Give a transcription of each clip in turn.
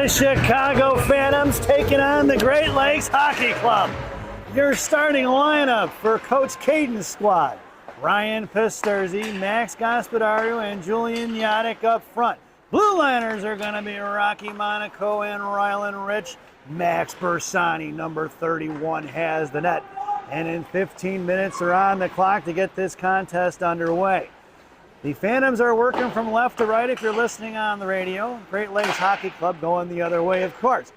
Chicago Phantoms taking on the Great Lakes Hockey Club. Your starting lineup for Coach Caden's squad: Ryan Pisturzi, Max Gospodario, and Julian Yadek up front. Blue liners are going to be Rocky Monaco and Rylan Rich. Max Bersani, number 31, has the net. And in 15 minutes are on the clock to get this contest underway. The Phantoms are working from left to right if you're listening on the radio. Great Lakes Hockey Club going the other way, of course.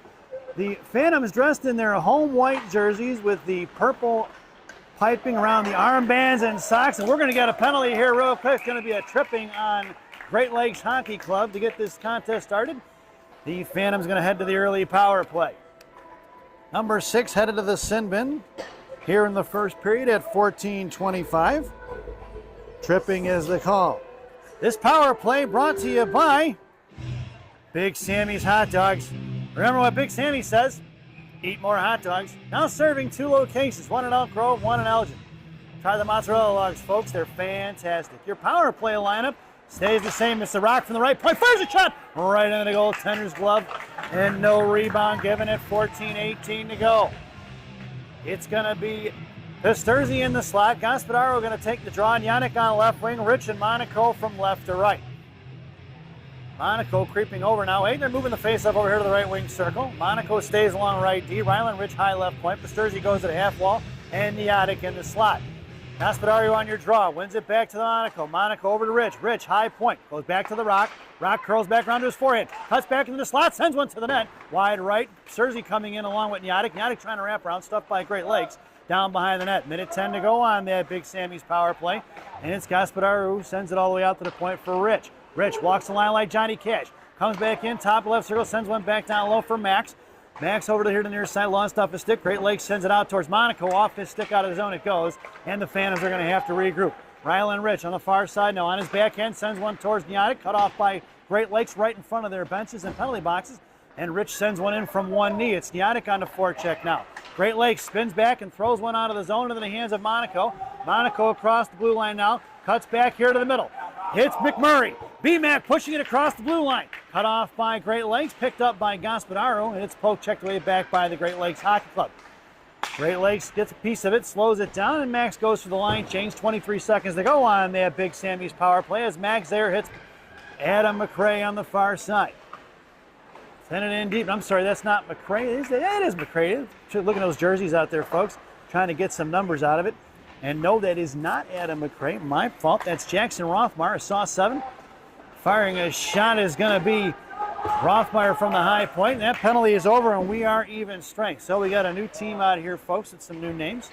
The Phantoms dressed in their home white jerseys with the purple piping around the armbands and socks. And we're going to get a penalty here real quick. It's going to be a tripping on Great Lakes Hockey Club to get this contest started. The Phantoms going to head to the early power play. Number 6 headed to the sin bin here in the first period at 14:25. Tripping is the call. This power play brought to you by Big Sammy's Hot Dogs. Remember what Big Sammy says? Eat more hot dogs. Now serving 2 locations, one in Elk Grove, one in Elgin. Try the mozzarella logs, folks. They're fantastic. Your power play lineup stays the same. It's the Rock from the right point. Fires a shot right into the goaltender's glove. And no rebound given at 14:18 to go. It's going to be Pisturzi in the slot. Gospodaro going to take the draw. And Yannick on left wing. Rich and Monaco from left to right. Monaco creeping over now. They're moving the face-up over here to the right wing circle. Monaco stays along right D. Rylan Rich high left point. Pisturzi goes to the half wall. And Yannick in the slot. Gospodario on your draw. Wins it back to the Monaco. Monaco over to Rich. Rich high point. Goes back to the Rock. Rock curls back around to his forehand. Cuts back into the slot. Sends one to the net. Wide right. Pisturzi coming in along with Yannick. Yannick trying to wrap around. Stuff by Great Lakes. Down behind the net. Minute 10 to go on that Big Sammy's power play. And it's Gospodario who sends it all the way out to the point for Rich. Rich walks the line like Johnny Cash. Comes back in, top left circle, sends one back down low for Max. Max over to here to the near side, launched off his stick. Great Lakes sends it out towards Monaco. Off his stick, out of the zone it goes. And the Phantoms are going to have to regroup. Rylan Rich on the far side now on his backhand, sends one towards Yannick. Cut off by Great Lakes right in front of their benches and penalty boxes. And Rich sends one in from one knee. It's Yannick on the forecheck now. Great Lakes spins back and throws one out of the zone into the hands of Monaco. Monaco across the blue line now. Cuts back here to the middle. Hits McMurray. B-Mac pushing it across the blue line. Cut off by Great Lakes. Picked up by Gospodaro. And it's poke checked away back by the Great Lakes Hockey Club. Great Lakes gets a piece of it, slows it down, and Max goes for the line change. 23 seconds to go on that Big Sammy's power play as Max there hits Adam McRae on the far side. Send it in deep. I'm sorry, that's not McRae. It is McRae. Look at those jerseys out there, folks. Trying to get some numbers out of it. And no, that is not Adam McRae. My fault. That's Jackson Rothmeyer. Saw 7. Firing a shot is going to be Rothmeyer from the high point. That penalty is over, and we are even strength. So we got a new team out here, folks, with some new names.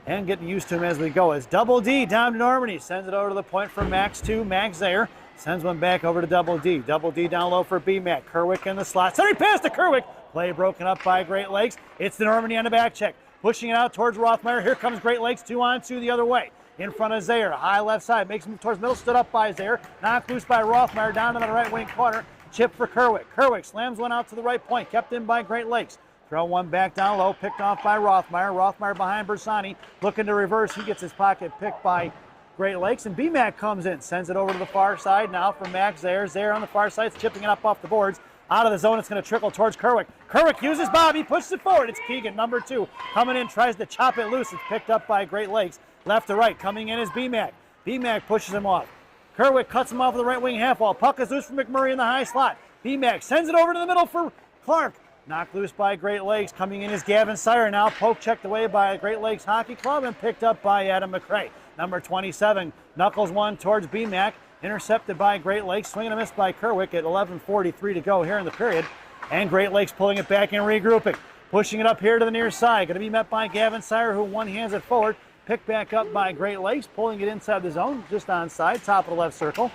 And getting used to them as we go. As Double D down to Normandy. Sends it over to the point for Max 2. Max there. Sends one back over to Double D. Double D down low for B-Mac. Kerwick in the slot. Centering pass to Kerwick. Play broken up by Great Lakes. It's the Normandy on the back check. Pushing it out towards Rothmeyer. Here comes Great Lakes. 2-on-2 the other way. In front of Zaire. High left side. Makes him towards middle. Stood up by Zaire. Knocked loose by Rothmeyer. Down to the right wing corner. Chip for Kerwick. Kerwick slams one out to the right point. Kept in by Great Lakes. Throw one back down low. Picked off by Rothmeyer. Rothmeyer behind Bersani. Looking to reverse. He gets his pocket picked by Great Lakes, and B-Mac comes in, sends it over to the far side now for Max Zaire. Zaire on the far side, chipping it up off the boards. Out of the zone, it's going to trickle towards Kerwick. Kerwick uses Bobby, pushes it forward. It's Keegan, number 2, coming in, tries to chop it loose. It's picked up by Great Lakes. Left to right, coming in is B-Mac. B-Mac pushes him off. Kerwick cuts him off of the right wing half wall. Puck is loose for McMurray in the high slot. B-Mac sends it over to the middle for Clark. Knocked loose by Great Lakes. Coming in is Gavin Sire now. Poke checked away by Great Lakes Hockey Club and picked up by Adam McRae. Number 27 knuckles one towards B-Mac. Intercepted by Great Lakes. Swing and a miss by Kerwick at 11:43 to go here in the period. And Great Lakes pulling it back and regrouping. Pushing it up here to the near side. Going to be met by Gavin Sire, who one-hands it forward. Picked back up by Great Lakes. Pulling it inside the zone. Just onside. Top of the left circle.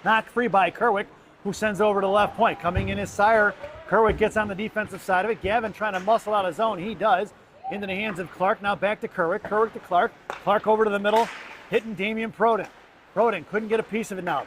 Knocked free by Kerwick, who sends over to the left point. Coming in is Sire. Kerwick gets on the defensive side of it. Gavin trying to muscle out his zone. He does. Into the hands of Clark. Now back to Kerwick. Kerwick to Clark. Clark over to the middle. Hitting Damian Proden. Proden couldn't get a piece of it now.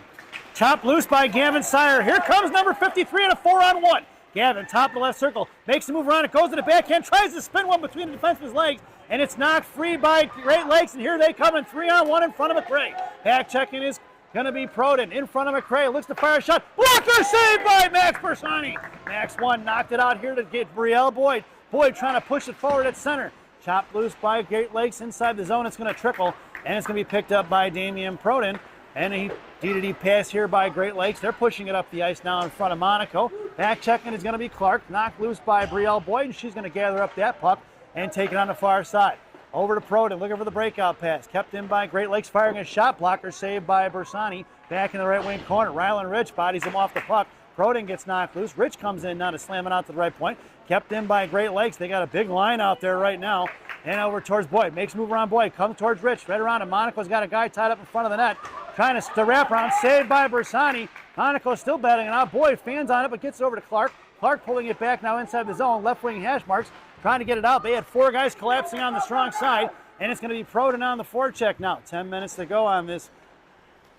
Chopped loose by Gavin Sire. Here comes number 53 and a 4-on-1. Gavin, top of the left circle. Makes a move around. It goes to the backhand. Tries to spin one between the defenseman's legs. And it's knocked free by Great Lakes. And here they come in 3-on-1 in front of McRae. Back checking is Going to be Proden in front of McCray. Looks to fire a shot. Blocker saved by Max Bersani. Max 1 knocked it out here to get Brielle Boyd. Boyd trying to push it forward at center. Chopped loose by Great Lakes inside the zone. It's going to trickle, and it's going to be picked up by Damian Proden. And a D-to-D pass here by Great Lakes. They're pushing it up the ice now in front of Monaco. Back checking is going to be Clark. Knocked loose by Brielle Boyd, and she's going to gather up that puck and take it on the far side. Over to Proden, looking for the breakout pass. Kept in by Great Lakes, firing a shot blocker, saved by Bersani. Back in the right wing corner. Rylan Rich bodies him off the puck. Proden gets knocked loose. Rich comes in now to slam it out to the right point. Kept in by Great Lakes. They got a big line out there right now. And over towards Boyd. Makes a move around Boyd. Comes towards Rich. Right around him. Monaco's got a guy tied up in front of the net. Trying to wrap around. Saved by Bersani. Monaco still batting it out. Boyd fans on it, but gets it over to Clark. Clark pulling it back now inside the zone. Left wing hash marks. Trying to get it out. They had 4 guys collapsing on the strong side. And it's going to be Proden on the forecheck now. 10 minutes to go on this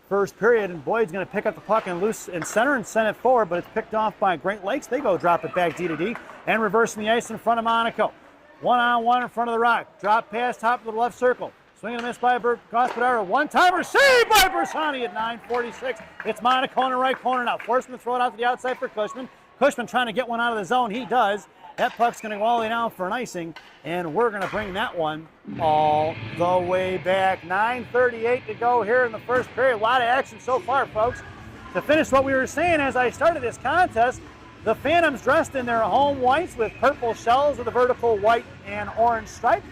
first period. And Boyd's going to pick up the puck and loose in center and send it forward, but it's picked off by Great Lakes. They go drop it back D-to-D and reversing the ice in front of Monaco. 1-on-1 in front of the rock. Drop pass top of the left circle. Swing and a miss by Gospodaro. One-timer saved by Bersani at 9:46. It's Monaco in the right corner now. Forcing to throw it out to the outside for Cushman. Cushman trying to get one out of the zone. He does. That puck's going to go all the way down for an icing, and we're going to bring that one all the way back. 9:38 to go here in the first period. A lot of action so far, folks. To finish what we were saying as I started this contest, the Phantoms dressed in their home whites with purple shells with a vertical white and orange stripe.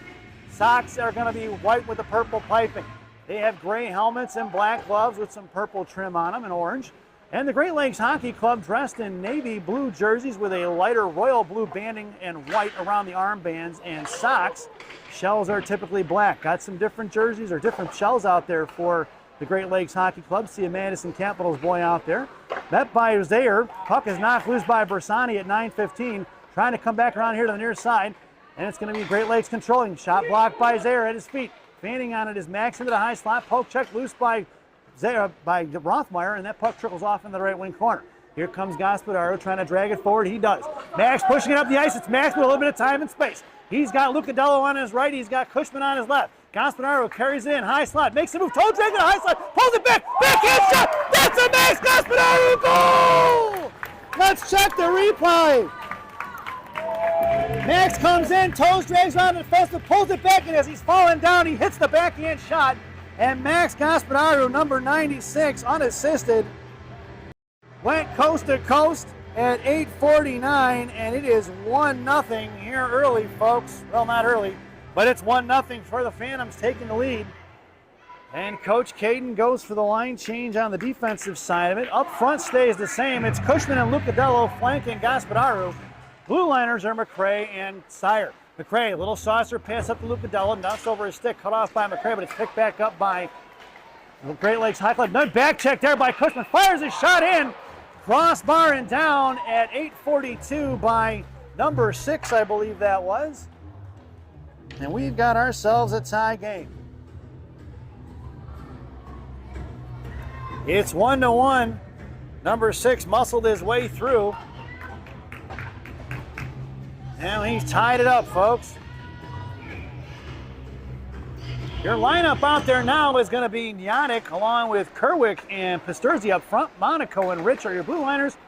Socks are going to be white with the purple piping. They have gray helmets and black gloves with some purple trim on them and orange. And the Great Lakes Hockey Club dressed in navy blue jerseys with a lighter royal blue banding and white around the armbands and socks. Shells are typically black. Got some different jerseys or different shells out there for the Great Lakes Hockey Club. See a Madison Capitals boy out there. That by Zaire. Puck is knocked loose by Bersani at 9:15. Trying to come back around here to the near side. And it's going to be Great Lakes controlling. Shot blocked by Zaire at his feet. Fanning on it is Max into the high slot. Poke check loose by Rothmeyer, and that puck trickles off in the right wing corner. Here comes Gospodaro trying to drag it forward. He does. Max pushing it up the ice. It's Max with a little bit of time and space. He's got Lucadello on his right. He's got Cushman on his left. Gospodaro carries it in. High slot. Makes a move. Toe drag to the high slot. Pulls it back. Backhand shot. That's a Max Gospodaro goal! Let's check the replay. Max comes in. Toes drags around the defensive. Pulls it back, and as he's falling down, he hits the backhand shot. And Max Gospodaro, number 96, unassisted, went coast to coast at 8:49, and it is 1-0 here early, folks. Well, not early, but it's 1-0 for the Phantoms taking the lead. And Coach Caden goes for the line change on the defensive side of it. Up front stays the same. It's Cushman and Lucadello flanking Gospodaro. Blue liners are McCray and Sire. McCray, a little saucer pass up to Lucadello, knocks over his stick, cut off by McCray, but it's picked back up by Great Lakes High Club. No back check there by Cushman, fires his shot in, crossbar and down at 8:42 by number 6, I believe that was. And we've got ourselves a tie game. It's 1-1. Number 6 muscled his way through. And he's tied it up, folks. Your lineup out there now is going to be Nyanek along with Kerwick and Pasterzi up front. Monaco and Rich are your blue liners.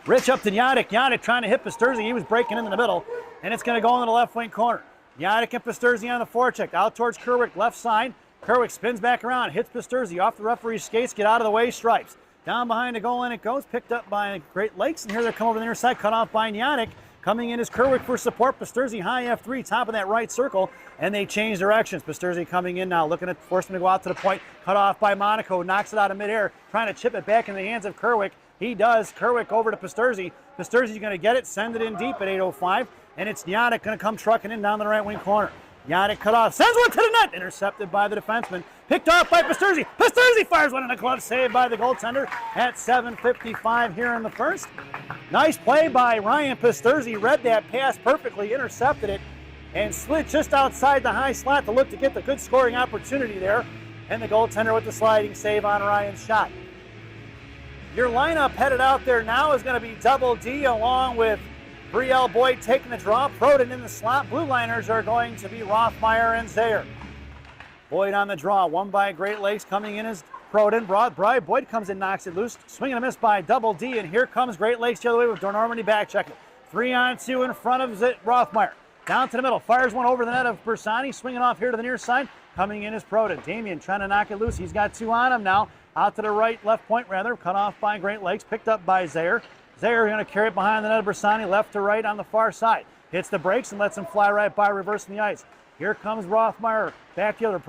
Rich up to Nyanek. Nyanek trying to hit Pasterzi. He was breaking in the middle, and it's going to go in the left wing corner. Nyanek and Pasterzi on the forecheck. Out towards Kerwick, left side. Kerwick spins back around, hits Pasterzi off the referee's skates, get out of the way, stripes. Down behind the goal line it goes, picked up by Great Lakes, and here they come over the near side, cut off by Nyanek. Coming in is Kerwick for support. Pasterzi high F3, top of that right circle, and they change directions. Pasterzi coming in now, looking at forcing to go out to the point. Cut off by Monaco, knocks it out of midair, trying to chip it back in the hands of Kerwick. He does. Kerwick over to Pasterzi. Pasterzi's going to get it, send it in deep at 8:05, and it's Nyanek going to come trucking in down the right wing corner. Nyanek cut off, sends one to the net, intercepted by the defenseman. Picked off by Pasterzi. Pasterzi fires one in the glove, saved by the goaltender at 7:55 here in the first. Nice play by Ryan Pasterzi. Read that pass perfectly, intercepted it, and slid just outside the high slot to look to get the good scoring opportunity there. And the goaltender with the sliding save on Ryan's shot. Your lineup headed out there now is going to be Double D along with Brielle Boyd taking the draw. Proden in the slot. Blue liners are going to be Rothmeyer and Zaire. Boyd on the draw. One by Great Lakes. Coming in is Proden. Boyd comes in, knocks it loose. Swing and a miss by Double D, and here comes Great Lakes the other way with Normandy back checking. 3-on-2 in front of Rothmeyer. Down to the middle, fires one over the net of Bersani, swinging off here to the near side. Coming in is Proden. Damien trying to knock it loose. He's got 2 on him now. Out to the right, left point rather, cut off by Great Lakes, picked up by Zaire. Zaire going to carry it behind the net of Bersani, left to right on the far side. Hits the brakes and lets him fly right by, reversing the ice. Here comes Rothmeyer, back the other,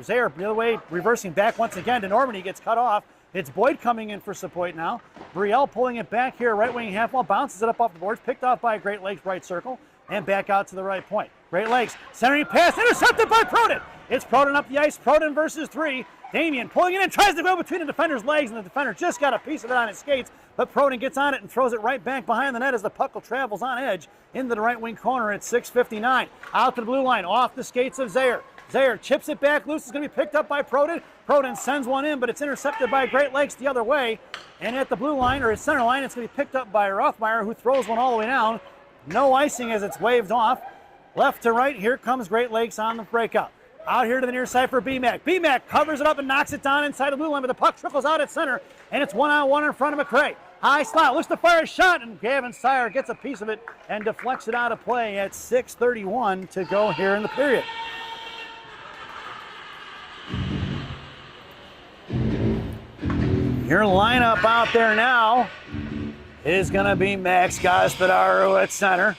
Zaire the other way, reversing back once again to Normandy, gets cut off. It's Boyd coming in for support now. Brielle pulling it back here, right wing half wall, bounces it up off the boards, picked off by Great Lakes right circle, and back out to the right point. Great Lakes, centering pass, intercepted by Proden. It's Proden up the ice, Proden versus 3. Damien pulling it in, tries to go between the defender's legs, and the defender just got a piece of it on his skates, but Proden gets on it and throws it right back behind the net as the puck travels on edge into the right wing corner at 6:59. Out to the blue line, off the skates of Zaire. Zaire chips it back loose, it's going to be picked up by Proden. Proden sends one in, but it's intercepted by Great Lakes the other way, and at the blue line, or at center line, it's going to be picked up by Rothmeyer, who throws one all the way down. No icing as it's waved off. Left to right, here comes Great Lakes on the breakout. Out here to the near side for BMAC. BMAC covers it up and knocks it down inside the blue line, but the puck trickles out at center, and it's 1-on-1 in front of McRae. High slot, looks to fire a shot, and Gavin Sire gets a piece of it and deflects it out of play at 6:31 to go here in the period. Your lineup out there now is going to be Max Gospodaru at center.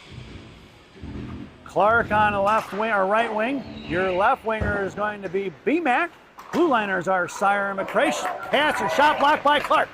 Clark on the left wing or right wing. Your left winger is going to be BMAC. Blue liners are Sire and McRae. Pass or shot blocked by Clark.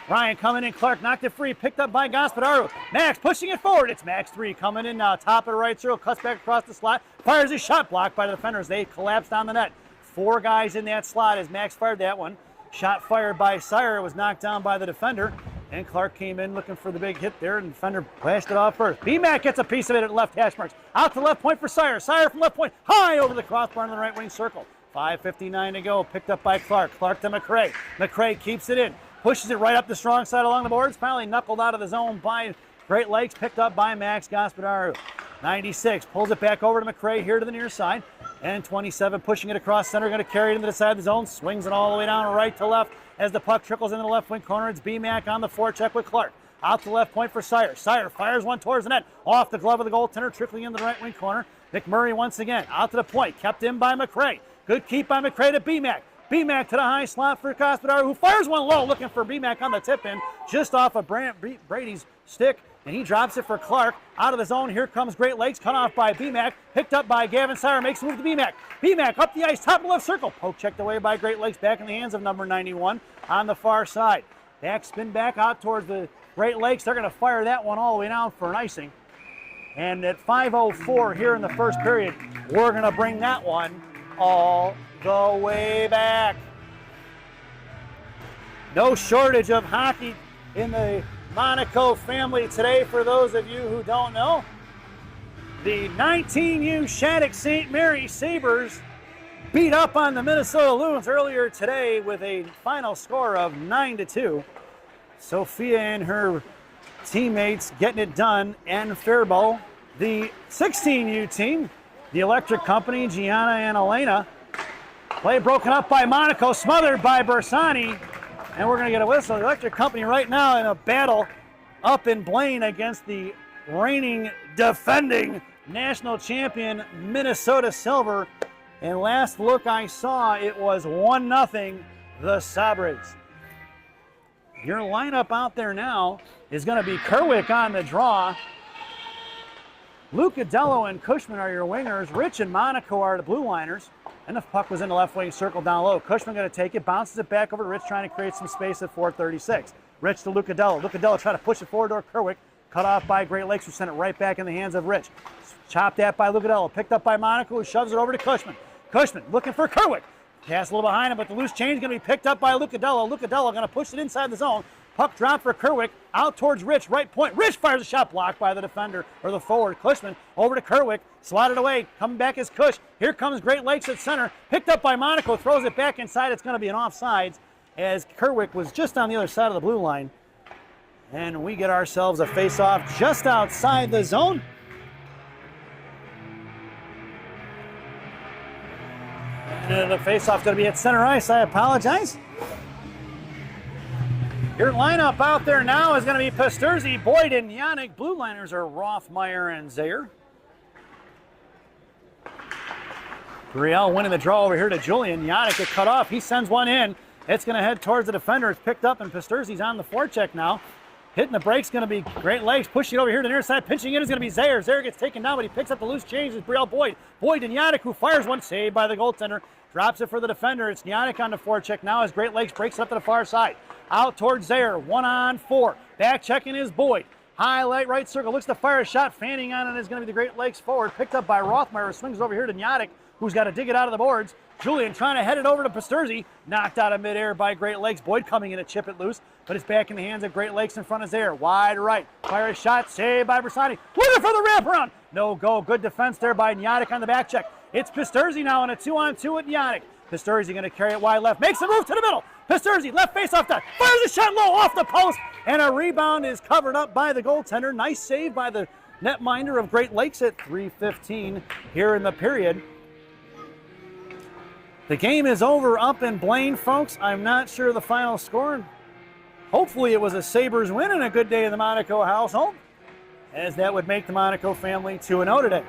Ryan coming in, Clark knocked it free, picked up by Gospodaru. Max pushing it forward. It's Max 3 coming in now, top of the right circle, cuts back across the slot, fires his shot, blocked by the defenders. They collapsed on the net. 4 guys in that slot as Max fired that one. Shot fired by Sire, was knocked down by the defender. And Clark came in looking for the big hit there, and the defender blasted it off first. BMAC gets a piece of it at left hash marks. Out to left point for Sire. Sire from left point, high over the crossbar in the right wing circle. 5:59 to go, picked up by Clark. Clark to McRae. McRae keeps it in, pushes it right up the strong side along the boards. Finally knuckled out of the zone by Great Lakes, picked up by Max Gospodaru. 96, pulls it back over to McRae here to the near side. And 27 pushing it across center, going to carry it into the side of the zone. Swings it all the way down right to left as the puck trickles into the left wing corner. It's BMAC on the forecheck with Clark. Out to left point for Sire. Sire fires one towards the net. Off the glove of the goaltender, trickling into the right wing corner. McMurray once again. Out to the point. Kept in by McRae. Good keep by McRae to BMAC. BMAC to the high slot for Gospodaru, who fires one low, looking for BMAC on the tip-in, just off of Brady's stick, and he drops it for Clark. Out of the zone, here comes Great Lakes, cut off by BMAC, picked up by Gavin Sire, makes a move to BMAC. BMAC up the ice, top of the left circle, poke checked away by Great Lakes, back in the hands of number 91 on the far side. Back spin back out towards the Great Lakes. They're going to fire that one all the way down for an icing. And at 5:04 here in the first period, we're going to bring that one all the way back. No shortage of hockey in the Monaco family today, for those of you who don't know. The 19U Shattuck St. Mary Sabres beat up on the Minnesota Loons earlier today with a final score of 9-2. Sophia and her teammates getting it done, and Faribault. The 16U team, the Electric Company, Gianna and Elena. Play broken up by Monaco, smothered by Bersani, and we're going to get a whistle. The Electric Company right now in a battle up in Blaine against the reigning, defending national champion Minnesota Silver. And last look I saw, it was 1-0 the Sabres. Your lineup out there now is going to be Kerwick on the draw. Lucadello and Cushman are your wingers. Rich and Monaco are the blue liners. And the puck was in the left wing circle down low. Cushman going to take it, bounces it back over to Rich, trying to create some space at 4:36. Rich to Lucadello. Lucadello trying to push it forward to Kerwick. Cut off by Great Lakes, who sent it right back in the hands of Rich. Chopped at by Lucadello. Picked up by Monaco, who shoves it over to Cushman. Cushman looking for Kerwick. Pass a little behind him, but the loose change going to be picked up by Lucadello. Lucadello going to push it inside the zone. Puck drop for Kerwick, out towards Rich, right point. Rich fires a shot, blocked by the defender, or the forward, Cushman. Over to Kerwick, swatted away, coming back is Cush. Here comes Great Lakes at center, picked up by Monaco, throws it back inside. It's going to be an offsides, as Kerwick was just on the other side of the blue line. And we get ourselves a face-off just outside the zone. And the face-off's going to be at center ice. I apologize. Your lineup out there now is going to be Pasturzi, Boyd, and Yannick. Blue liners are Rothmeyer and Zayer. Brielle winning the draw over here to Julian. Yannick get cut off. He sends one in. It's going to head towards the defender. It's picked up, and Pasturzi's on the forecheck now. Hitting the brakes going to be Great Lakes. Pushing it over here to the near side. Pinching in is going to be Zayer. Zayer gets taken down, but he picks up the loose change. It's Brielle Boyd. Boyd and Yannick, who fires one, saved by the goaltender. Drops it for the defender. It's Yannick on the forecheck now as Great Lakes breaks it up to the far side. Out towards Zayer. 1-on-4. Back checking is Boyd. Highlight right circle. Looks to fire a shot. Fanning on it is going to be the Great Lakes forward. Picked up by Rothmeyer. Swings over here to Yannick, who's got to dig it out of the boards. Julian trying to head it over to Pasturzi. Knocked out of midair by Great Lakes. Boyd coming in to chip it loose, but it's back in the hands of Great Lakes in front of Zayer. Wide right. Fire a shot. Saved by Bersani. Looking for the wraparound. No go. Good defense there by Yannick on the back check. It's Pasturzi now on a 2-on-2 with Yannick. Pasturzi going to carry it wide left. Makes a move to the middle. Pasturzi, left face off that. Fires a shot low off the post. And a rebound is covered up by the goaltender. Nice save by the netminder of Great Lakes at 3:15 here in the period. The game is over up in Blaine, folks. I'm not sure the final score. Hopefully it was a Sabres win and a good day in the Monaco household, as that would make the Monaco family 2-0 today.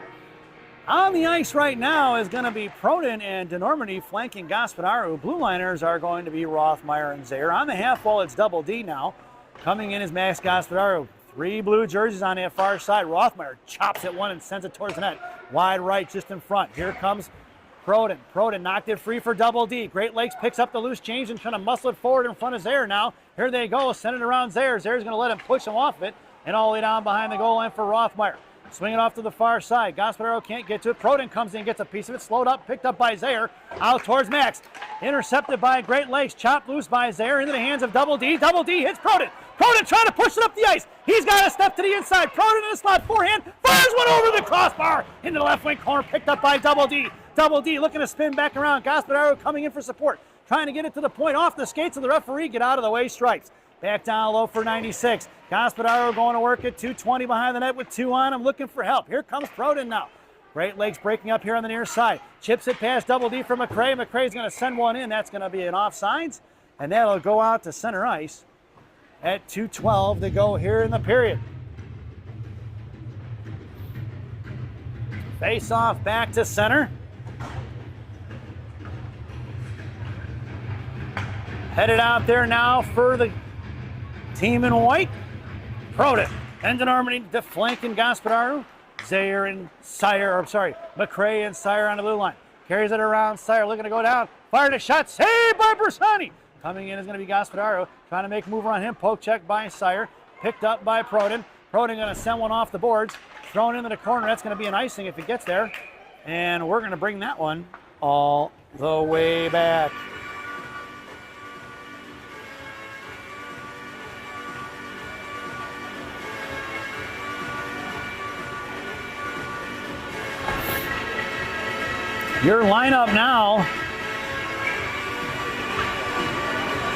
On the ice right now is going to be Proden and DeNormandy flanking Gospodaru. Blue liners are going to be Rothmeyer and Zayer. On the half wall, it's Double D now. Coming in is Max Gospodaru. 3 blue jerseys on that far side. Rothmeyer chops at one and sends it towards the net. Wide right, just in front. Here comes Proden. Proden knocked it free for Double D. Great Lakes picks up the loose change and trying to muscle it forward in front of Zayer now. Here they go, send it around Zayer. Zayer's going to let him push him off of it, and all the way down behind the goal line for Rothmeyer. Swing it off to the far side. Gospodaru can't get to it. Proden comes in, gets a piece of it, slowed up, picked up by Zayer. Out towards Max. Intercepted by Great Lakes, chopped loose by Zayer into the hands of Double D. Double D hits Proden. Proden trying to push it up the ice. He's got to step to the inside. Proden in the slot, forehand, fires one over the crossbar into the left wing corner, picked up by Double D. Double D looking to spin back around. Gospodaru coming in for support, trying to get it to the point off the skates of the referee. Get out of the way, strikes. Back down low for 96. Gospodaru going to work at 220 behind the net with 2 on him, looking for help. Here comes Proden now. Great Lakes breaking up here on the near side. Chips it past Double D for McRae. McRae's going to send one in. That's going to be an offsides, and that'll go out to center ice at 2:12 to go here in the period. Face off back to center. Headed out there now for the team in white. Proden and DeNormandy flanking Gospodaru. Zayer and McRae and Sire on the blue line. Carries it around. Sire looking to go down. Fired a shot. Saved by Bersani. Coming in is going to be Gospodaru. Trying to make a move on him. Poke check by Sire. Picked up by Proden. Proden going to send one off the boards. Thrown into the corner. That's going to be an icing if it gets there. And we're going to bring that one all the way back. Your lineup now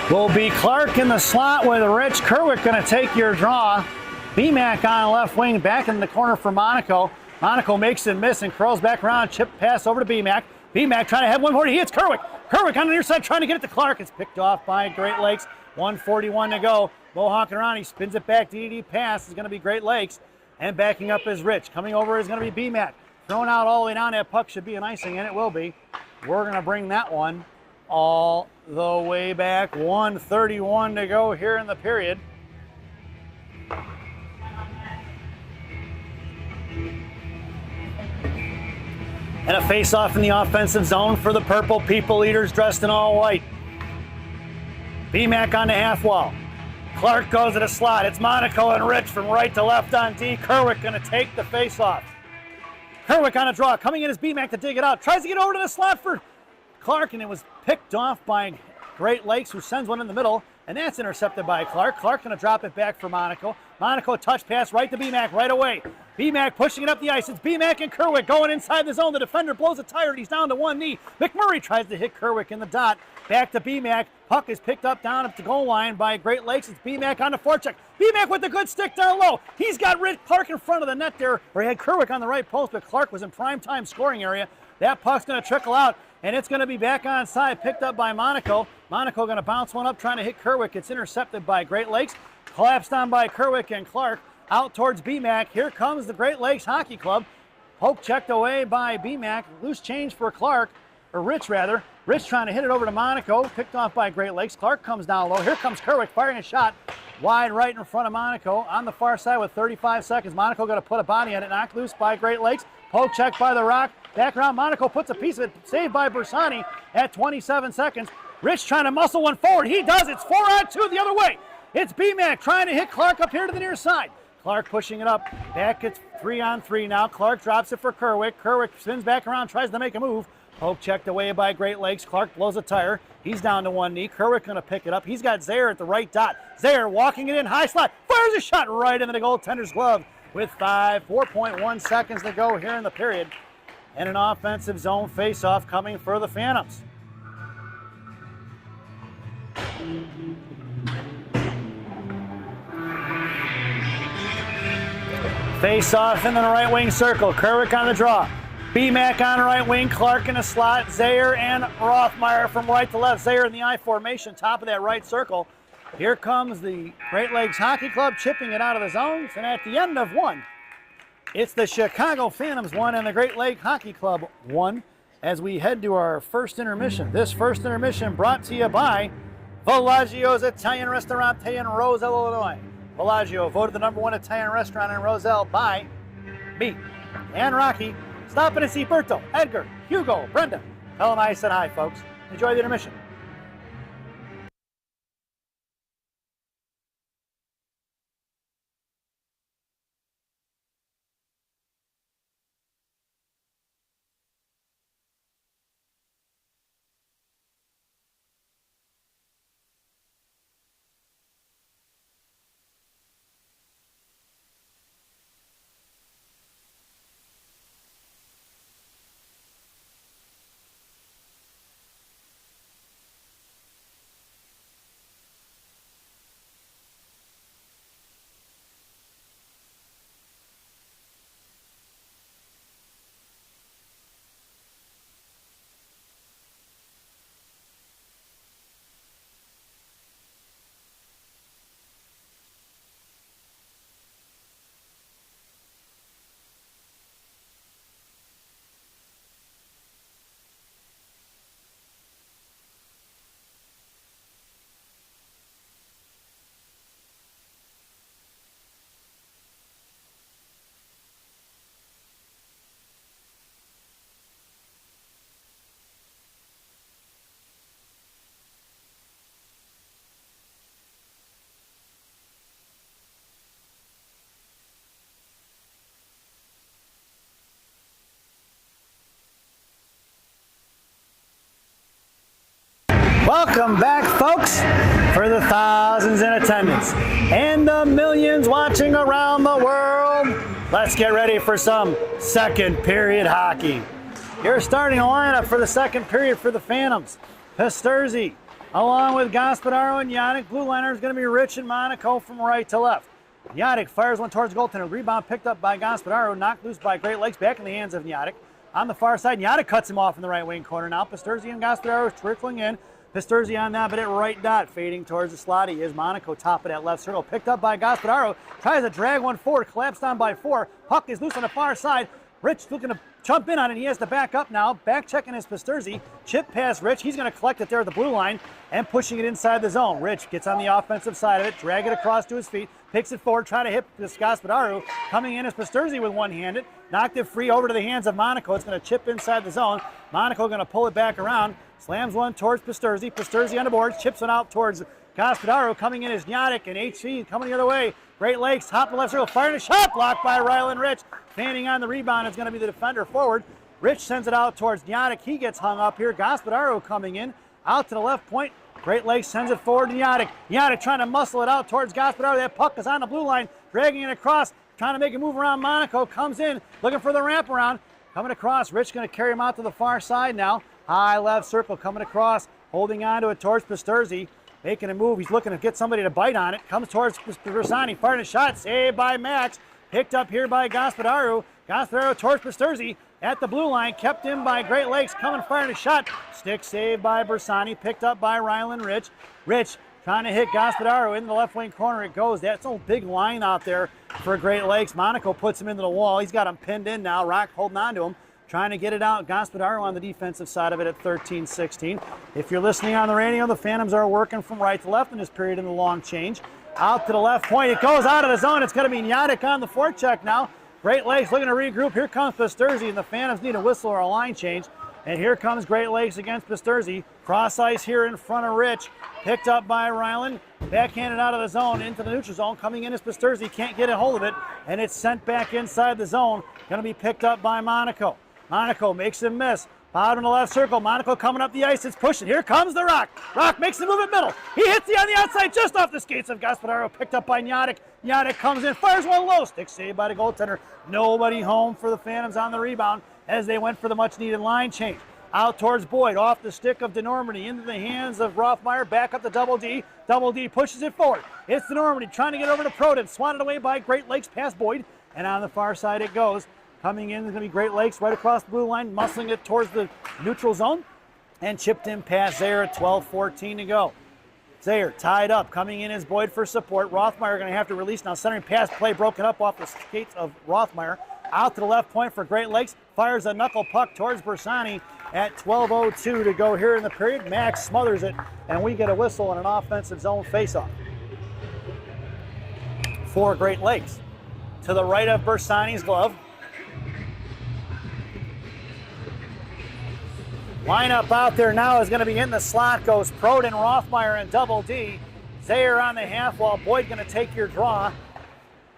will be Clark in the slot with Rich. Kerwick going to take your draw. BMAC on left wing, back in the corner for Monaco. Monaco makes it miss and curls back around. Chip pass over to BMAC. BMAC trying to have one more. He hits Kerwick. Kerwick on the near side trying to get it to Clark. It's picked off by Great Lakes. 1:41 to go. Mohawk around. He spins it back. DD pass is going to be Great Lakes. And backing up is Rich. Coming over is going to be BMAC. Thrown out all the way down. That puck should be an icing, and it will be. We're going to bring that one all the way back. 1:31 to go here in the period. And a face-off in the offensive zone for the Purple People Eaters dressed in all white. BMAC on the half wall. Clark goes to the slot. It's Monaco and Rich from right to left on D. Kerwick going to take the face-off. Kerwick on a draw. Coming in is BMAC to dig it out. Tries to get over to the slot for Clark, and it was picked off by Great Lakes, who sends one in the middle, and that's intercepted by Clark. Clark going to drop it back for Monaco. Monaco touch pass right to BMAC right away. BMAC pushing it up the ice. It's BMAC and Kerwick going inside the zone. The defender blows a tire and he's down to one knee. McMurray tries to hit Kerwick in the dot. Back to BMAC. Puck is picked up down at the goal line by Great Lakes. It's BMAC on the forecheck. BMAC with the good stick down low. He's got Rich Clark in front of the net there, where he had Kerwick on the right post, but Clark was in prime time scoring area. That puck's going to trickle out, and it's going to be back on side, picked up by Monaco. Monaco going to bounce one up, trying to hit Kerwick. It's intercepted by Great Lakes. Collapsed on by Kerwick and Clark. Out towards BMAC. Here comes the Great Lakes Hockey Club. Poke checked away by BMAC. Loose change for Clark, or Rich rather. Rich trying to hit it over to Monaco. Picked off by Great Lakes. Clark comes down low. Here comes Kerwick firing a shot wide right in front of Monaco. On the far side with 35 seconds. Monaco going to put a body on it. Knocked loose by Great Lakes. Poke check by the Rock. Back around. Monaco puts a piece of it. Saved by Bersani at 27 seconds. Rich trying to muscle one forward. He does. It's 4-on-2 the other way. It's BMAC trying to hit Clark up here to the near side. Clark pushing it up. Back it's 3-on-3 now. Clark drops it for Kerwick. Kerwick spins back around, tries to make a move. Poke checked away by Great Lakes. Clark blows a tire. He's down to one knee. Kerwick going to pick it up. He's got Zayer at the right dot. Zayer walking it in, high slot. Fires a shot right into the goaltender's glove with 4.1 seconds to go here in the period. And an offensive zone face-off coming for the Phantoms. Face-off in the right wing circle. Kerwick on the draw. BMAC on the right wing. Clark in the slot. Zayer and Rothmeyer from right to left. Zayer in the I formation, top of that right circle. Here comes the Great Lakes Hockey Club chipping it out of the zones. And at the end of one, it's the Chicago Phantoms 1 and the Great Lake Hockey Club 1 as we head to our first intermission. This first intermission brought to you by Villaggio's Italian Ristorante in Roselle, Illinois. Villaggio, voted the #1 Italian restaurant in Roselle by me and Rocky. Stop in and see Berto, Edgar, Hugo, Brenda. Tell them I said hi, folks. Enjoy the intermission. Welcome back, folks, for the thousands in attendance and the millions watching around the world. Let's get ready for some second period hockey. Your starting lineup for the second period for the Phantoms. Pisturzi, along with Gaspadaro and Yannick. Blue liner is going to be Rich and Monaco from right to left. Yannick fires one towards goaltender. Rebound picked up by Gaspadaro, knocked loose by Great Lakes, back in the hands of Yannick. On the far side, Yannick cuts him off in the right wing corner now. Pisturzi and Gaspadaro trickling in. Pisturzi on that, but at right dot, fading towards the slot. He is Monaco, top of that left circle. Picked up by Gaspadaro, tries to drag one forward, collapsed on by 4. Puck is loose on the far side. Rich looking to jump in on it. He has to back up now. Back checking his Pisturzi. Chip past Rich. He's going to collect it there at the blue line and pushing it inside the zone. Rich gets on the offensive side of it, drag it across to his feet, picks it forward, trying to hit this Gaspadaro. Coming in is Pisturzi with one-handed. Knocked it free over to the hands of Monaco. It's going to chip inside the zone. Monaco going to pull it back around. Slams one towards Pisturzi. Pisturzi on the boards. Chips it out towards Gaspadaro. Coming in is Yannick and HC coming the other way. Great Lakes, top of the left circle, firing a shot, blocked by Rylan Rich. Fanning on the rebound is going to be the defender forward. Rich sends it out towards Yannick. He gets hung up here. Gaspadaro coming in, out to the left point. Great Lakes sends it forward to Yannick. Yannick trying to muscle it out towards Gaspadaro. That puck is on the blue line. dragging it across, trying to make a move around Monaco, comes in, looking for the wraparound, coming across. Rich going to carry him out to the far side now. High left circle coming across, holding on to it towards Pisturzi, making a move. He's looking to get somebody to bite on it. Comes towards Bersani, firing a shot, saved by Max. Picked up here by Gospodaru. Gospodaru towards Pisturzi at the blue line, kept in by Great Lakes, coming firing a shot. Stick saved by Bersani, picked up by Ryland Rich. Rich trying to hit Gospodaru in the left wing corner. It goes. That's a big line out there for Great Lakes. Monaco puts him into the wall. He's got him pinned in now. Rock holding on to him, trying to get it out. Gospodaru on the defensive side of it at 13-16. If you're listening on the radio, the Phantoms are working from right to left in this period in the long change. Out to the left point. It goes out of the zone. It's going to be Nyadik on the forecheck now. Great Lakes looking to regroup. Here comes Pisturzi, and the Phantoms need a whistle or a line change. And here comes Great Lakes against Pisturzi. Cross ice here in front of Rich. Picked up by Ryland. Backhanded out of the zone into the neutral zone. Coming in is Pisturzi. Can't get a hold of it. And it's sent back inside the zone. Going to be picked up by Monaco. Monaco makes him miss. Out in the left circle. Monaco coming up the ice. It's pushing. Here comes the Rock. Rock makes the move at middle. He hits the on the outside just off the skates of Gospodaru. Picked up by Nyadik. Nyadik comes in. Fires one low. Stick saved by the goaltender. Nobody home for the Phantoms on the rebound as they went for the much needed line change. Out towards Boyd. Off the stick of DeNormandy. Into the hands of Rothmeyer. Back up to Double D. Double D pushes it forward. It's DeNormandy trying to get over to Proden. Swatted away by Great Lakes past Boyd. And on the far side it goes. Coming in is going to be Great Lakes right across the blue line, muscling it towards the neutral zone, and chipped in past Zayer at 12-14 to go. Zayer tied up, coming in is Boyd for support. Rothmeyer going to have to release now. Centering pass play broken up off the skates of Rothmeyer. Out to the left point for Great Lakes. Fires a knuckle puck towards Bersani at 12:02 to go here in the period. Max smothers it, and we get a whistle and an offensive zone faceoff for Great Lakes. To the right of Bersani's glove. Lineup out there now is going to be in the slot. Goes Proden, Rothmeyer, and Double D. Zayer on the half wall. Boyd going to take your draw.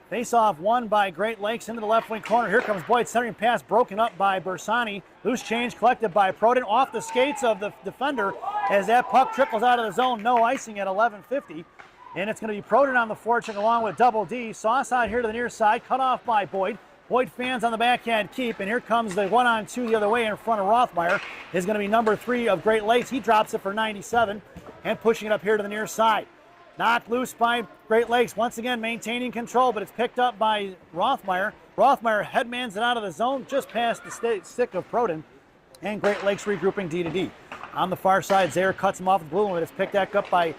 Face-off won by Great Lakes into the left wing corner. Here comes Boyd, centering pass broken up by Bersani. Loose change collected by Proden off the skates of the defender as that puck trickles out of the zone. No icing at 11:50. And it's going to be Proden on the forecheck along with Double D. Sauce out here to the near side, cut off by Boyd. Boyd fans on the backhand keep, and here comes the 1-on-2 the other way in front of Rothmeyer. Is going to be number 3 of Great Lakes. He drops it for 97 and pushing it up here to the near side. Knocked loose by Great Lakes, once again maintaining control, but it's picked up by Rothmeyer. Rothmeyer headmans it out of the zone just past the stick of Proden, and Great Lakes regrouping D to D. On the far side, Zayer cuts him off the blue line. It's picked back up by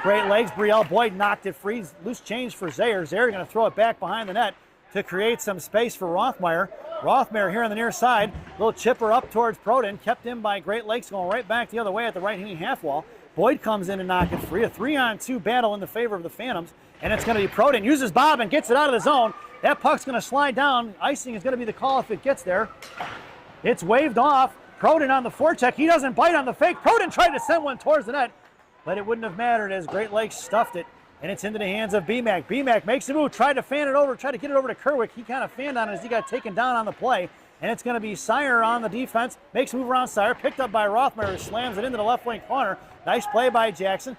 Great Lakes. Brielle Boyd knocked it free. Loose change for Zayer. Zayer going to throw it back behind the net to create some space for Rothmeyer. Rothmeyer here on the near side. Little chipper up towards Proden. Kept in by Great Lakes, going right back the other way at the right-hand half wall. Boyd comes in and knocks it free. A 3-on-2 battle in the favor of the Phantoms. And it's going to be Proden. Uses Bob and gets it out of the zone. That puck's going to slide down. Icing is going to be the call if it gets there. It's waved off. Proden on the forecheck. He doesn't bite on the fake. Proden tried to send one towards the net, but it wouldn't have mattered as Great Lakes stuffed it. And it's into the hands of BMAC. BMAC makes a move, tried to fan it over, tried to get it over to Kerwick. He kind of fanned on it as he got taken down on the play. And it's going to be Sire on the defense. Makes a move around Sire. Picked up by Rothmeyer. Slams it into the left wing corner. Nice play by Jackson.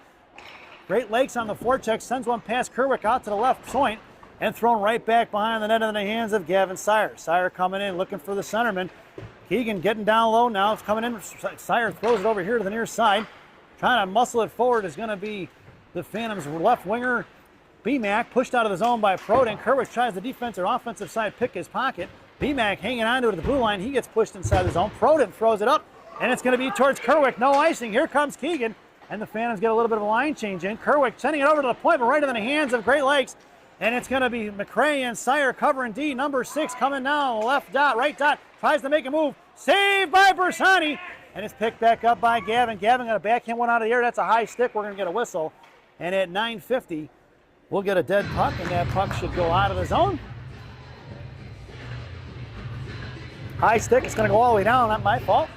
Great Lakes on the forecheck. Sends one past Kerwick out to the left point. And thrown right back behind the net in the hands of Gavin Sire. Sire coming in, looking for the centerman. Keegan getting down low now. It's coming in. Sire throws it over here to the near side. Trying to muscle it forward is going to be the Phantoms' left winger, BMAC, pushed out of the zone by Proden. Kerwick tries the defensive or offensive side, pick his pocket. BMAC hanging on to it at the blue line. He gets pushed inside the zone. Proden throws it up, and it's going to be towards Kerwick. No icing. Here comes Keegan, and the Phantoms get a little bit of a line change in. Kerwick sending it over to the point, but right in the hands of Great Lakes. And it's going to be McRae and Sire covering D. Number 6 coming down, left dot, right dot. Tries to make a move. Saved by Bersani. And it's picked back up by Gavin. Gavin going to backhand one out of the air. That's a high stick. We're going to get a whistle. And at 9:50, we'll get a dead puck, and that puck should go out of the zone. High stick, it's going to go all the way down, not my fault.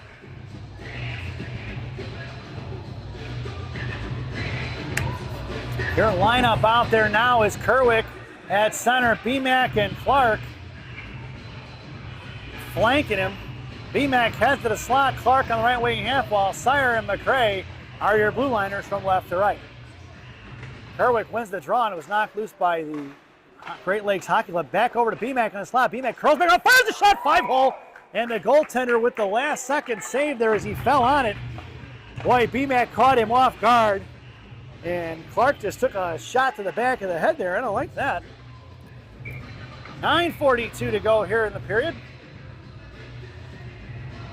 Your lineup out there now is Kerwick at center, BMAC and Clark flanking him. BMAC heads to the slot, Clark on the right wing half wall. Sire and McRae are your blue liners from left to right. Kerwick wins the draw, and it was knocked loose by the Great Lakes Hockey Club. Back over to BMAC in the slot. BMAC curls back up, fires the shot, 5-hole. And the goaltender with the last second save there as he fell on it. Boy, BMAC caught him off guard. And Clark just took a shot to the back of the head there. I don't like that. 9:42 to go here in the period.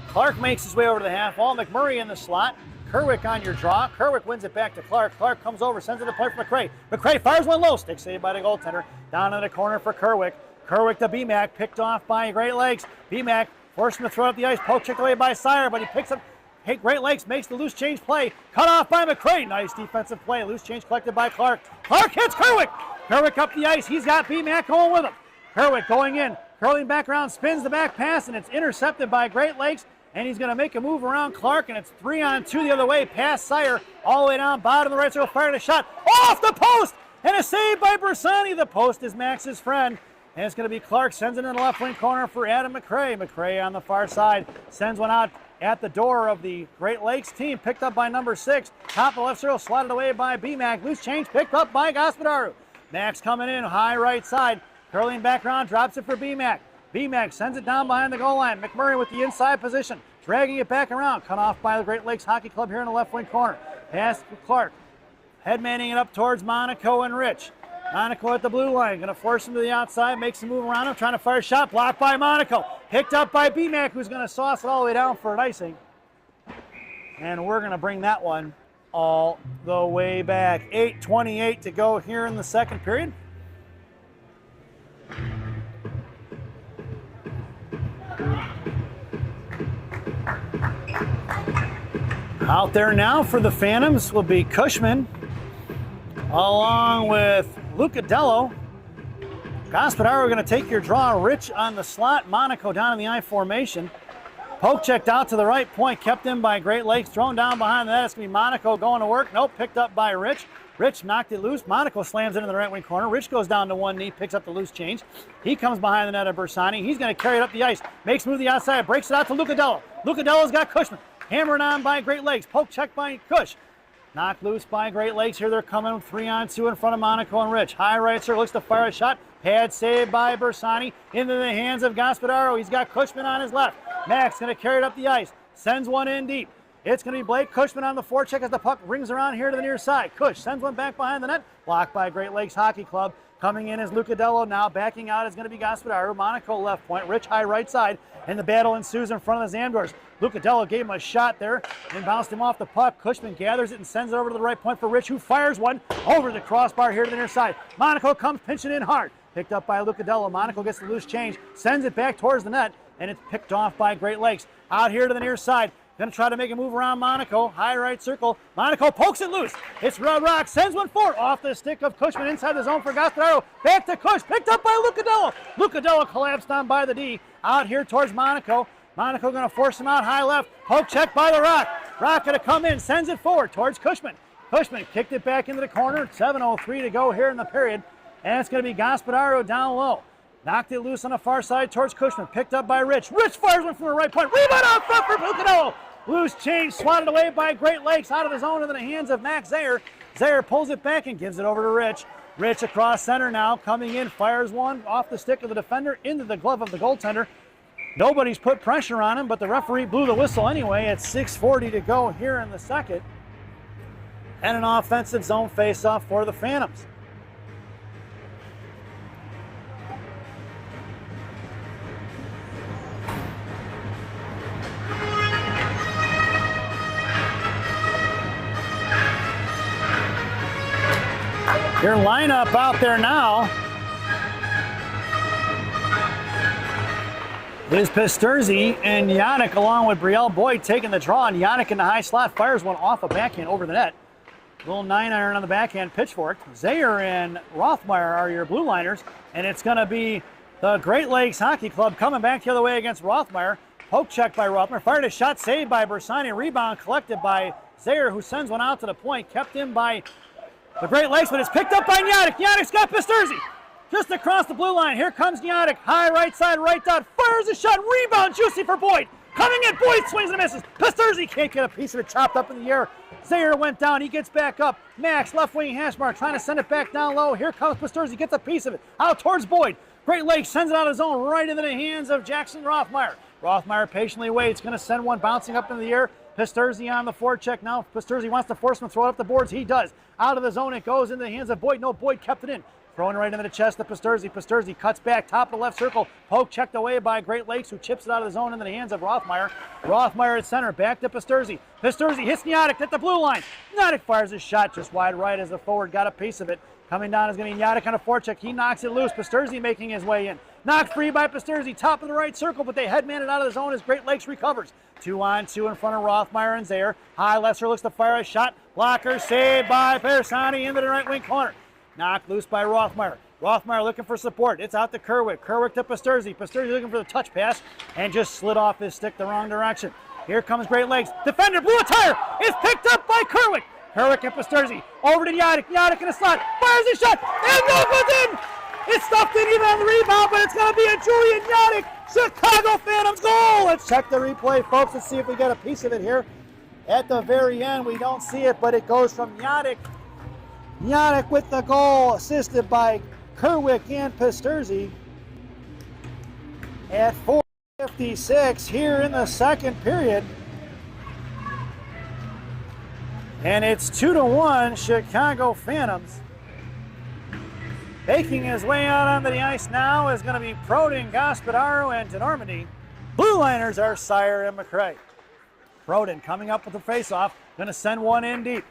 Clark makes his way over to the half wall. McMurray in the slot. Kerwick on your draw. Kerwick wins it back to Clark. Clark comes over, sends it to play for McCray. McCray fires one low. Stick saved by the goaltender. Down in the corner for Kerwick. Kerwick to BMAC. Picked off by Great Lakes. BMAC forced him to throw up the ice. Poke checked away by Sire, but he picks up. Hey, Great Lakes makes the loose change play. Cut off by McCray. Nice defensive play. Loose change collected by Clark. Clark hits Kerwick. Kerwick up the ice. He's got BMAC going with him. Kerwick going in. Curling back around. Spins the back pass, and it's intercepted by Great Lakes. And he's going to make a move around Clark, and it's 3-on-2 the other way. Past Sire. All the way down bottom of the right circle. Firing a shot. Off the post! And a save by Bersani. The post is Max's friend. And it's going to be Clark. Sends it in the left wing corner for Adam McCray. McCray on the far side. Sends one out at the door of the Great Lakes team, picked up by number 6. Top of the left circle, slotted away by BMAC. Loose change, picked up by Gospodaru. Max coming in, high right side. Curling back around, drops it for BMAC. BMAC sends it down behind the goal line. McMurray with the inside position, dragging it back around. Cut off by the Great Lakes Hockey Club here in the left wing corner. Pass to Clark. Headmanning it up towards Monaco and Rich. Monaco at the blue line, going to force him to the outside, makes a move around him, trying to fire a shot, blocked by Monaco. Picked up by BMAC, who's going to sauce it all the way down for an icing. And we're going to bring that one all the way back. 8:28 to go here in the second period. Out there now for the Phantoms will be Cushman, along with Lucadello. Gospodaru going to take your draw. Rich on the slot. Monaco down in the I formation. Poke checked out to the right point. Kept in by Great Lakes. Thrown down behind that. It's going to be Monaco going to work. Nope. Picked up by Rich. Rich knocked it loose. Monaco slams it into the right wing corner. Rich goes down to one knee. Picks up the loose change. He comes behind the net of Bersani. He's going to carry it up the ice. Makes move to the outside. Breaks it out to Lucadello. Lucadello's got Cushman. Hammered on by Great Lakes. Poke check by Cush. Knocked loose by Great Lakes. Here they're coming 3-on-2 in front of Monaco and Rich. High right circle, looks to fire a shot. Pad saved by Bersani into the hands of Gospodaru. He's got Cushman on his left. Max going to carry it up the ice. Sends one in deep. It's going to be Blake Cushman on the forecheck as the puck rings around here to the near side. Cush sends one back behind the net. Blocked by Great Lakes Hockey Club. Coming in is Lucadello now. Backing out is going to be Gospodaru. Monaco left point. Rich high right side. And the battle ensues in front of the Zamdors. Lucadello gave him a shot there and bounced him off the puck. Cushman gathers it and sends it over to the right point for Rich, who fires one over the crossbar here to the near side. Monaco comes pinching in hard. Picked up by Lucadello. Monaco gets the loose change, sends it back towards the net, and it's picked off by Great Lakes. Out here to the near side. Going to try to make a move around Monaco. High right circle. Monaco pokes it loose. It's Red Rock. Sends one forward. Off the stick of Cushman inside the zone for Gospodaru. Back to Cush. Picked up by Lucadello. Lucadello collapsed on by the D. Out here towards Monaco. Monaco going to force him out high left. Poke check by the Rock. Rock going to come in. Sends it forward towards Cushman. Cushman kicked it back into the corner. 7:03 to go here in the period. And it's going to be Gospodaru down low. Knocked it loose on the far side towards Cushman. Picked up by Rich. Rich fires one from the right point. Rebound out front for Lucadello. Loose change swatted away by Great Lakes out of the zone into the hands of Max Zayer. Zayer pulls it back and gives it over to Rich. Rich across center now, coming in, fires one off the stick of the defender into the glove of the goaltender. Nobody's put pressure on him, but the referee blew the whistle anyway at 6:40 to go here in the second. And an offensive zone faceoff for the Phantoms. Your lineup out there now is Pisturzi and Yannick along with Brielle Boyd taking the draw, and Yannick in the high slot fires one off a backhand over the net. Little 9-iron on the backhand pitchfork. Zayer and Rothmeyer are your blue liners, and it's going to be the Great Lakes Hockey Club coming back the other way against Rothmeyer. Poke check by Rothmeyer, fired a shot, saved by Bersani, rebound collected by Zayer, who sends one out to the point, kept in by the Great Lakes, but it's picked up by Yannick. Yannick's got Pisturzi just across the blue line. Here comes Yannick, high right side, right dot, fires a shot, rebound, juicy for Boyd. coming in. Boyd swings and misses. Pisturzi can't get a piece of it, chopped up in the air. Zayer went down. He gets back up. Max, left wing hash mark, trying to send it back down low. Here comes Pisturzi, gets a piece of it. Out towards Boyd. Great Lakes sends it out of zone right into the hands of Jackson Rothmeyer. Rothmeyer patiently waits, going to send one bouncing up into the air. Pisturzi on the forecheck now. Pisturzi wants to force him to throw it up the boards. He does. Out of the zone, it goes into the hands of Boyd. No, Boyd kept it in. Throwing right into the chest of Pisturzi. Pisturzi cuts back, top of the left circle. Poke checked away by Great Lakes, who chips it out of the zone into the hands of Rothmeyer. Rothmeyer at center, back to Pisturzi. Pisturzi hits Nyadik at the blue line. Nyadik fires his shot just wide right as the forward got a piece of it. Coming down is going to be Nyadik on a forecheck. He knocks it loose. Pisturzi making his way in. Knocked free by Pisturzi, top of the right circle, but they headman it out of the zone as Great Lakes recovers. 2-on-2 in front of Rothmeyer and Zayer. High Lesser looks to fire a shot. Blocker saved by Persani into the right wing corner. Knocked loose by Rothmeyer. Rothmeyer looking for support. It's out to Kerwick. Kerwick to Pisturzi. Pisturzi looking for the touch pass and just slid off his stick the wrong direction. Here comes Great Lakes. Defender blew a tire. It's picked up by Kerwick. Kerwick and Pisturzi. Over to Nyadik. Nyadik in a slot. Fires his shot. And no goes in. It's stuffed in even on the rebound, but it's going to be a Julian Nyadik Chicago Phantoms goal. Let's check the replay, folks, and see if we get a piece of it here. At the very end, we don't see it, but it goes from Nyadik. Nyadik with the goal, assisted by Kerwick and Pisturzi. At 4:56 here in the second period. And it's 2-1 Chicago Phantoms. Making his way out onto the ice now is going to be Proden, Gospodaro, and DeNormandy. Blue liners are Sire and McCray. Proden coming up with the faceoff, going to send one in deep.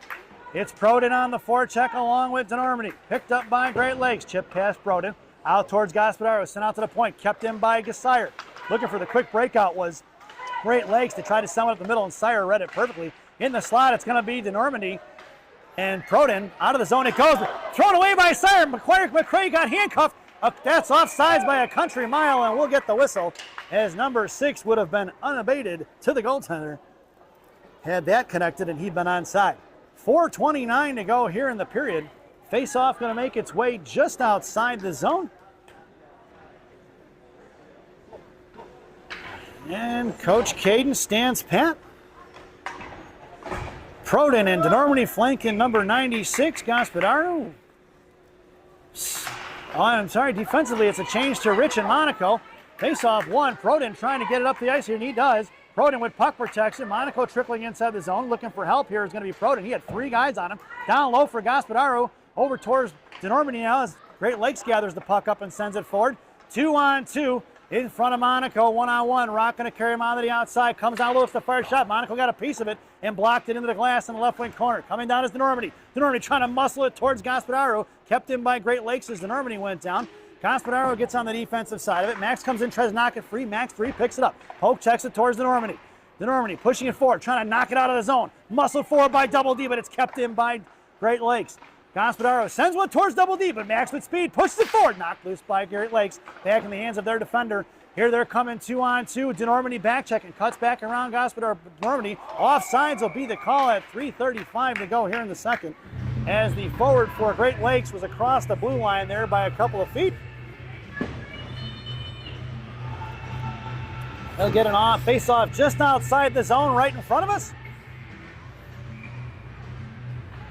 It's Proden on the forecheck along with DeNormandy. Picked up by Great Lakes, chip past Proden. Out towards Gospodaro, sent out to the point, kept in by Sire. Looking for the quick breakout was Great Lakes to try to send it up the middle, and Sire read it perfectly. In the slot, it's going to be DeNormandy. And Proden out of the zone it goes. Thrown away by Sire. McCray got handcuffed. That's offsides by a country mile, and we'll get the whistle as number 6 would have been unabated to the goaltender had that connected and he'd been onside. 4:29 to go here in the period. Face-off going to make its way just outside the zone. And Coach Caden stands pat. Proden and DeNormandy flanking number 96, Gospodaro. Oh, I'm sorry, defensively it's a change to Rich and Monaco. Face-off one, Proden trying to get it up the ice here, and he does. Proden with puck protection, Monaco trickling inside the zone, looking for help here is going to be Proden. He had 3 guys on him. Down low for Gospodaro, over towards DeNormandy now as Great Lakes gathers the puck up and sends it forward. 2-on-2. In front of Monaco, 1-on-1. Rock going to carry him out to the outside. Comes out low, it's the first shot. Monaco got a piece of it and blocked it into the glass in the left wing corner. Coming down is DeNormandy. DeNormandy trying to muscle it towards Gospodaro. Kept in by Great Lakes as DeNormandy went down. Gospodaro gets on the defensive side of it. Max comes in, tries to knock it free. Max 3 picks it up. Poke checks it towards DeNormandy. DeNormandy pushing it forward, trying to knock it out of the zone. Muscled forward by Double D, but it's kept in by Great Lakes. Gospodaro sends one towards Double D, but Max with speed pushes it forward. Knocked loose by Great Lakes. Back in the hands of their defender. Here they're coming 2-on-2. DeNormandy back check and cuts back around Gospodaro. DeNormandy offsides will be the call at 3:35 to go here in the second. As the forward for Great Lakes was across the blue line there by a couple of feet. They'll get an face-off just outside the zone right in front of us.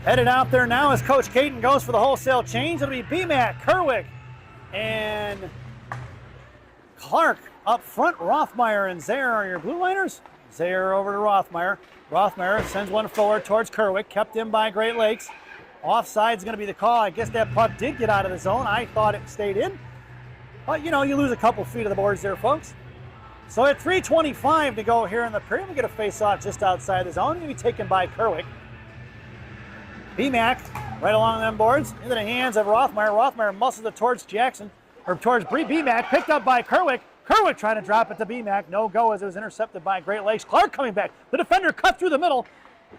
Headed out there now as Coach Caden goes for the wholesale change. It'll be BMAC, Kerwick, and Clark up front. Rothmeyer and Zayer are your blue liners. Zayer over to Rothmeyer. Rothmeyer sends one forward towards Kerwick, kept in by Great Lakes. Offside's going to be the call. I guess that puck did get out of the zone. I thought it stayed in. But, you know, you lose a couple feet of the boards there, folks. So at 3:25 to go here in the period, we get a face-off just outside the zone. Going to be taken by Kerwick. BMAC right along them boards into the hands of Rothmeyer. Rothmeyer muscles it towards Jackson, or towards BMAC, picked up by Kerwick. Kerwick trying to drop it to BMAC. No go as it was intercepted by Great Lakes. Clark coming back. The defender cut through the middle.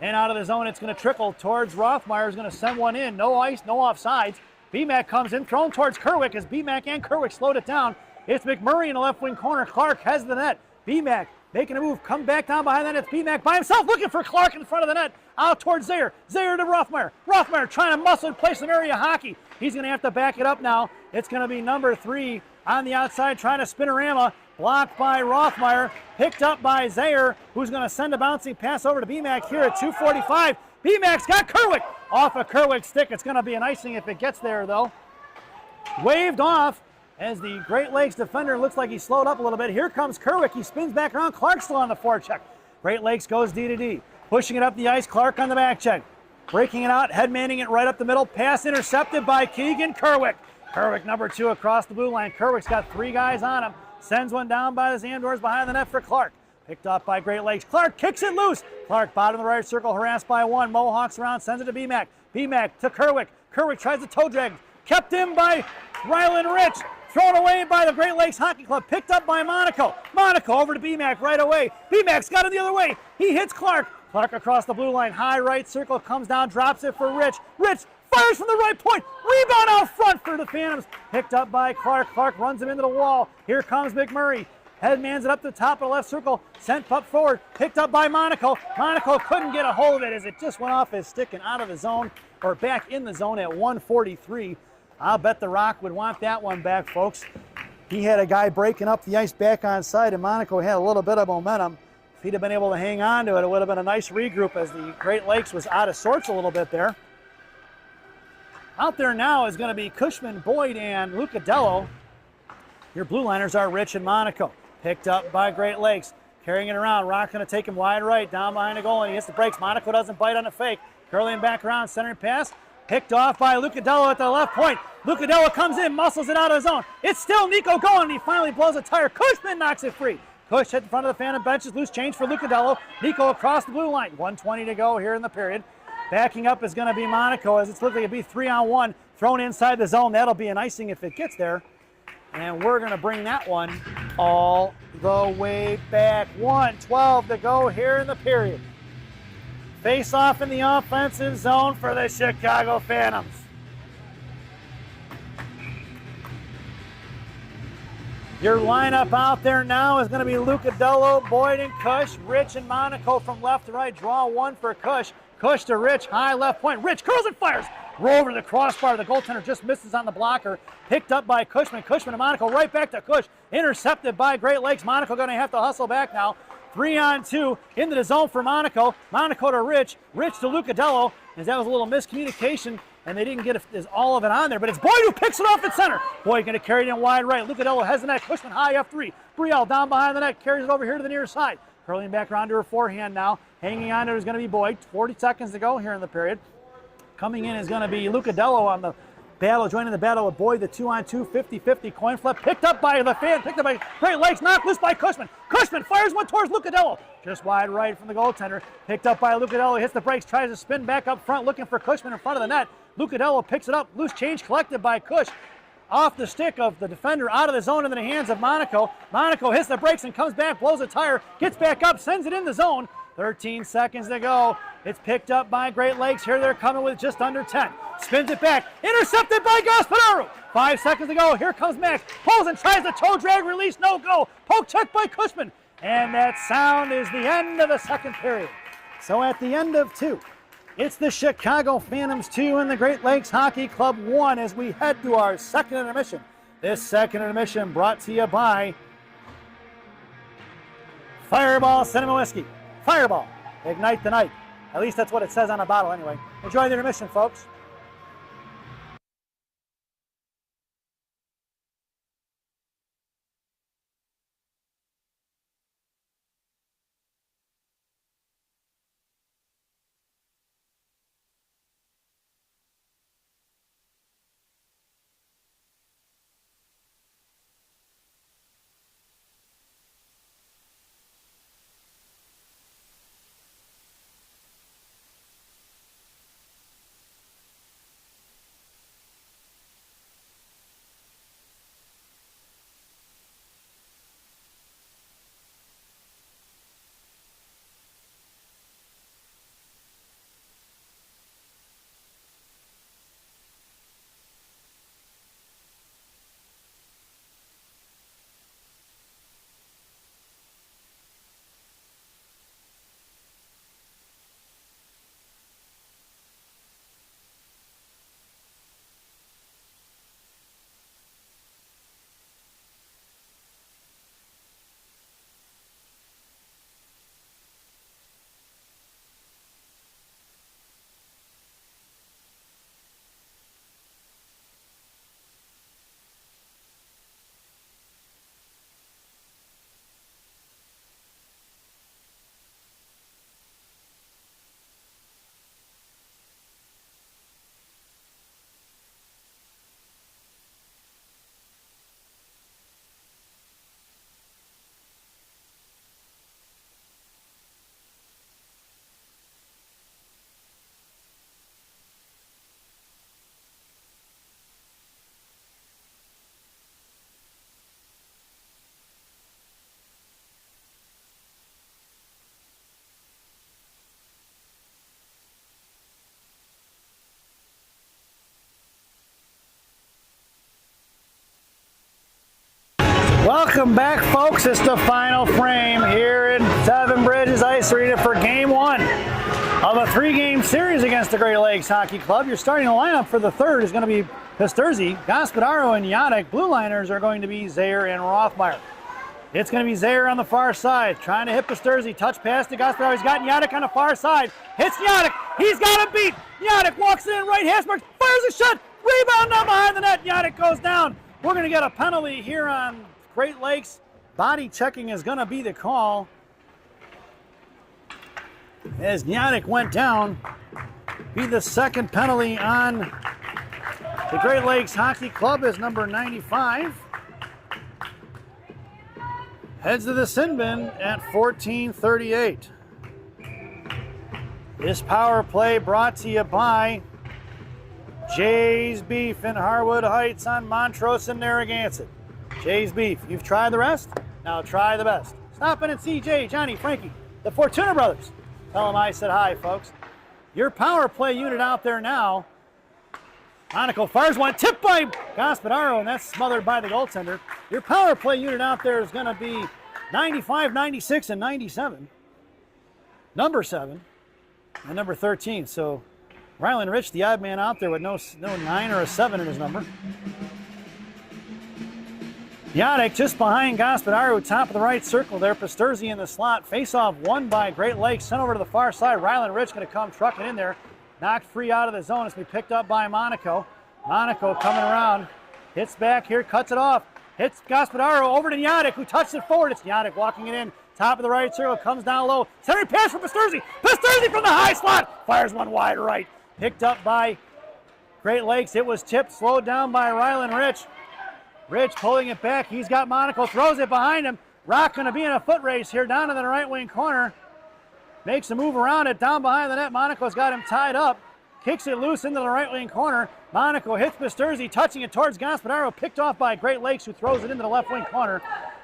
And out of the zone, it's going to trickle towards Rothmeyer. Is going to send one in. No ice, no offsides. BMAC comes in, thrown towards Kerwick as BMAC and Kerwick slowed it down. It's McMurray in the left wing corner. Clark has the net. BMAC making a move, come back down behind that. It's BMAC by himself looking for Clark in front of the net. Out towards Zayer. Zayer to Rothmeyer. Rothmeyer trying to muscle and play some area hockey. He's going to have to back it up now. It's going to be number 3 on the outside trying to spinorama. Blocked by Rothmeyer, picked up by Zayer, who's going to send a bouncing pass over to BMAC here at 2:45. BMAC's got Kerwick off a Kerwick stick. It's going to be an icing if it gets there, though. Waved off as the Great Lakes defender looks like he slowed up a little bit. Here comes Kerwick. He spins back around. Clark still on the forecheck. Great Lakes goes D to D. Pushing it up the ice. Clark on the back check. Breaking it out, head-manning it right up the middle. Pass intercepted by Keegan Kerwick. Kerwick, number 2, across the blue line. Kerwick's got 3 guys on him. Sends one down by the Zandors behind the net for Clark. Picked up by Great Lakes. Clark kicks it loose. Clark, bottom of the right circle, harassed by 1. Mohawks around, sends it to BMAC. BMAC to Kerwick. Kerwick tries to toe drag. Kept in by Rylan Rich. Thrown away by the Great Lakes Hockey Club. Picked up by Monaco. Monaco over to BMAC right away. BMAC's got it the other way. He hits Clark. Clark across the blue line. High right circle. Comes down. Drops it for Rich. Rich fires from the right point. Rebound out front for the Phantoms. Picked up by Clark. Clark runs him into the wall. Here comes McMurray. Headmans it up to the top of the left circle. Sent up forward. Picked up by Monaco. Monaco couldn't get a hold of it as it just went off his stick and out of the zone, or back in the zone at 1:43. I'll bet the Rock would want that one back, folks. He had a guy breaking up the ice back on side, and Monaco had a little bit of momentum. If he'd have been able to hang on to it, it would have been a nice regroup as the Great Lakes was out of sorts a little bit there. Out there now is going to be Cushman, Boyd, and Lucadello. Your blue liners are Rich and Monaco. Picked up by Great Lakes. Carrying it around. Rock going to take him wide right, down behind the goal, and he hits the brakes. Monaco doesn't bite on a fake. Curling back around, centering pass. Picked off by Lucadello at the left point. Lucadello comes in, muscles it out of his zone. It's still Nico going, and he finally blows a tire. Cushman knocks it free. Cush hit in front of the Phantom benches. Loose change for Lucadello. Nico across the blue line. 1:20 to go here in the period. Backing up is going to be Monaco as it's looking to be 3-on-1. Thrown inside the zone. That'll be an icing if it gets there. And we're going to bring that one all the way back. 1:12 to go here in the period. Face off in the offensive zone for the Chicago Phantoms. Your lineup out there now is going to be Lucadello, Boyd, and Cush. Rich and Monaco from left to right. Draw one for Cush. Cush to Rich, high left point. Rich curls and fires. Roll over the crossbar. The goaltender just misses on the blocker. Picked up by Cushman. Cushman to Monaco. Right back to Cush. Intercepted by Great Lakes. Monaco going to have to hustle back now. 3-on-2 into the zone for Monaco. Monaco to Rich. Rich to Lucadello. As that was a little miscommunication, and they didn't get all of it on there. But it's Boyd who picks it off at center. Boyd going to carry it in wide right. Lucadello has the net. Cushman high F3. Brielle down behind the net. Carries it over here to the near side. Curling back around to her forehand now. Hanging on to it is going to be Boyd. 40 seconds to go here in the period. Coming in is going to be Lucadello on the battle, joining the battle with Boyd, the 2-on-2, 50-50 coin flip. Picked up by the fan, picked up by Great Lakes, knocked loose by Cushman. Cushman fires one towards Lucadello. Just wide right from the goaltender. Picked up by Lucadello, hits the brakes, tries to spin back up front, looking for Cushman in front of the net. Lucadello picks it up, loose change collected by Cush. Off the stick of the defender, out of the zone into the hands of Monaco. Monaco hits the brakes and comes back, blows a tire, gets back up, sends it in the zone. 13 seconds to go. It's picked up by Great Lakes. Here they're coming with just under 10. Spins it back. Intercepted by Gasparu. 5 seconds to go. Here comes Max. Pulls and tries to toe drag release. No go. Poke check by Cushman. And that sound is the end of the second period. So at the end of 2, it's the Chicago Phantoms 2 and the Great Lakes Hockey Club 1 as we head to our second intermission. This second intermission brought to you by Fireball Cinema Whiskey. Fireball, ignite the night. At least that's what it says on the bottle anyway. Enjoy the intermission, folks. Welcome back, folks. It's the final frame here in Seven Bridges Ice Arena for Game 1 of a 3-game series against the Great Lakes Hockey Club. Your starting lineup for the third is going to be Pisturzi, Gospodaro, and Yadek. Blue liners are going to be Zayer and Rothmeyer. It's going to be Zayer on the far side, trying to hit Pisturzi. Touch pass to Gospodaro. He's got Yadek on the far side. Hits Yadek. He's got him beat. Yadek walks in, right hash mark, fires a shot. Rebound down behind the net. Yadek goes down. We're going to get a penalty here on Great Lakes. Body checking is going to be the call as Yadek went down. Be the second penalty on the Great Lakes Hockey Club as number 95 heads to the sin bin at 14:38. This power play brought to you by Jay's Beef in Harwood Heights on Montrose and Narragansett. Jay's Beef. You've tried the rest? Now try the best. Stop in and see Jay, Johnny, Frankie, the Fortuna brothers. Tell them I said hi, folks. Your power play unit out there now. Monaco fires one, tipped by Gospodaro, and that's smothered by the goaltender. Your power play unit out there is going to be 95, 96, and 97. Number 7 and number 13. So Rylan Rich, the odd man out there with no 9 or a 7 in his number. Yadek just behind Gospodaro, top of the right circle there. Pisturzi in the slot. Face-off won by Great Lakes. Sent over to the far side. Rylan Rich going to come trucking in there. Knocked free out of the zone. It's going to be picked up by Monaco. Monaco coming around. Hits back here, cuts it off. Hits Gospodaro over to Yadek, who touched it forward. It's Yadek walking it in. Top of the right circle, comes down low. Center pass for Pisturzi. Pisturzi from the high slot. Fires one wide right. Picked up by Great Lakes. It was tipped, slowed down by Rylan Rich. Rich pulling it back. He's got Monaco, throws it behind him. Rock going to be in a foot race here down to the right wing corner. Makes a move around it down behind the net. Monaco's got him tied up. Kicks it loose into the right wing corner. Monaco hits Pisturzi, touching it towards Gospodaro. Picked off by Great Lakes, who throws it into the left wing corner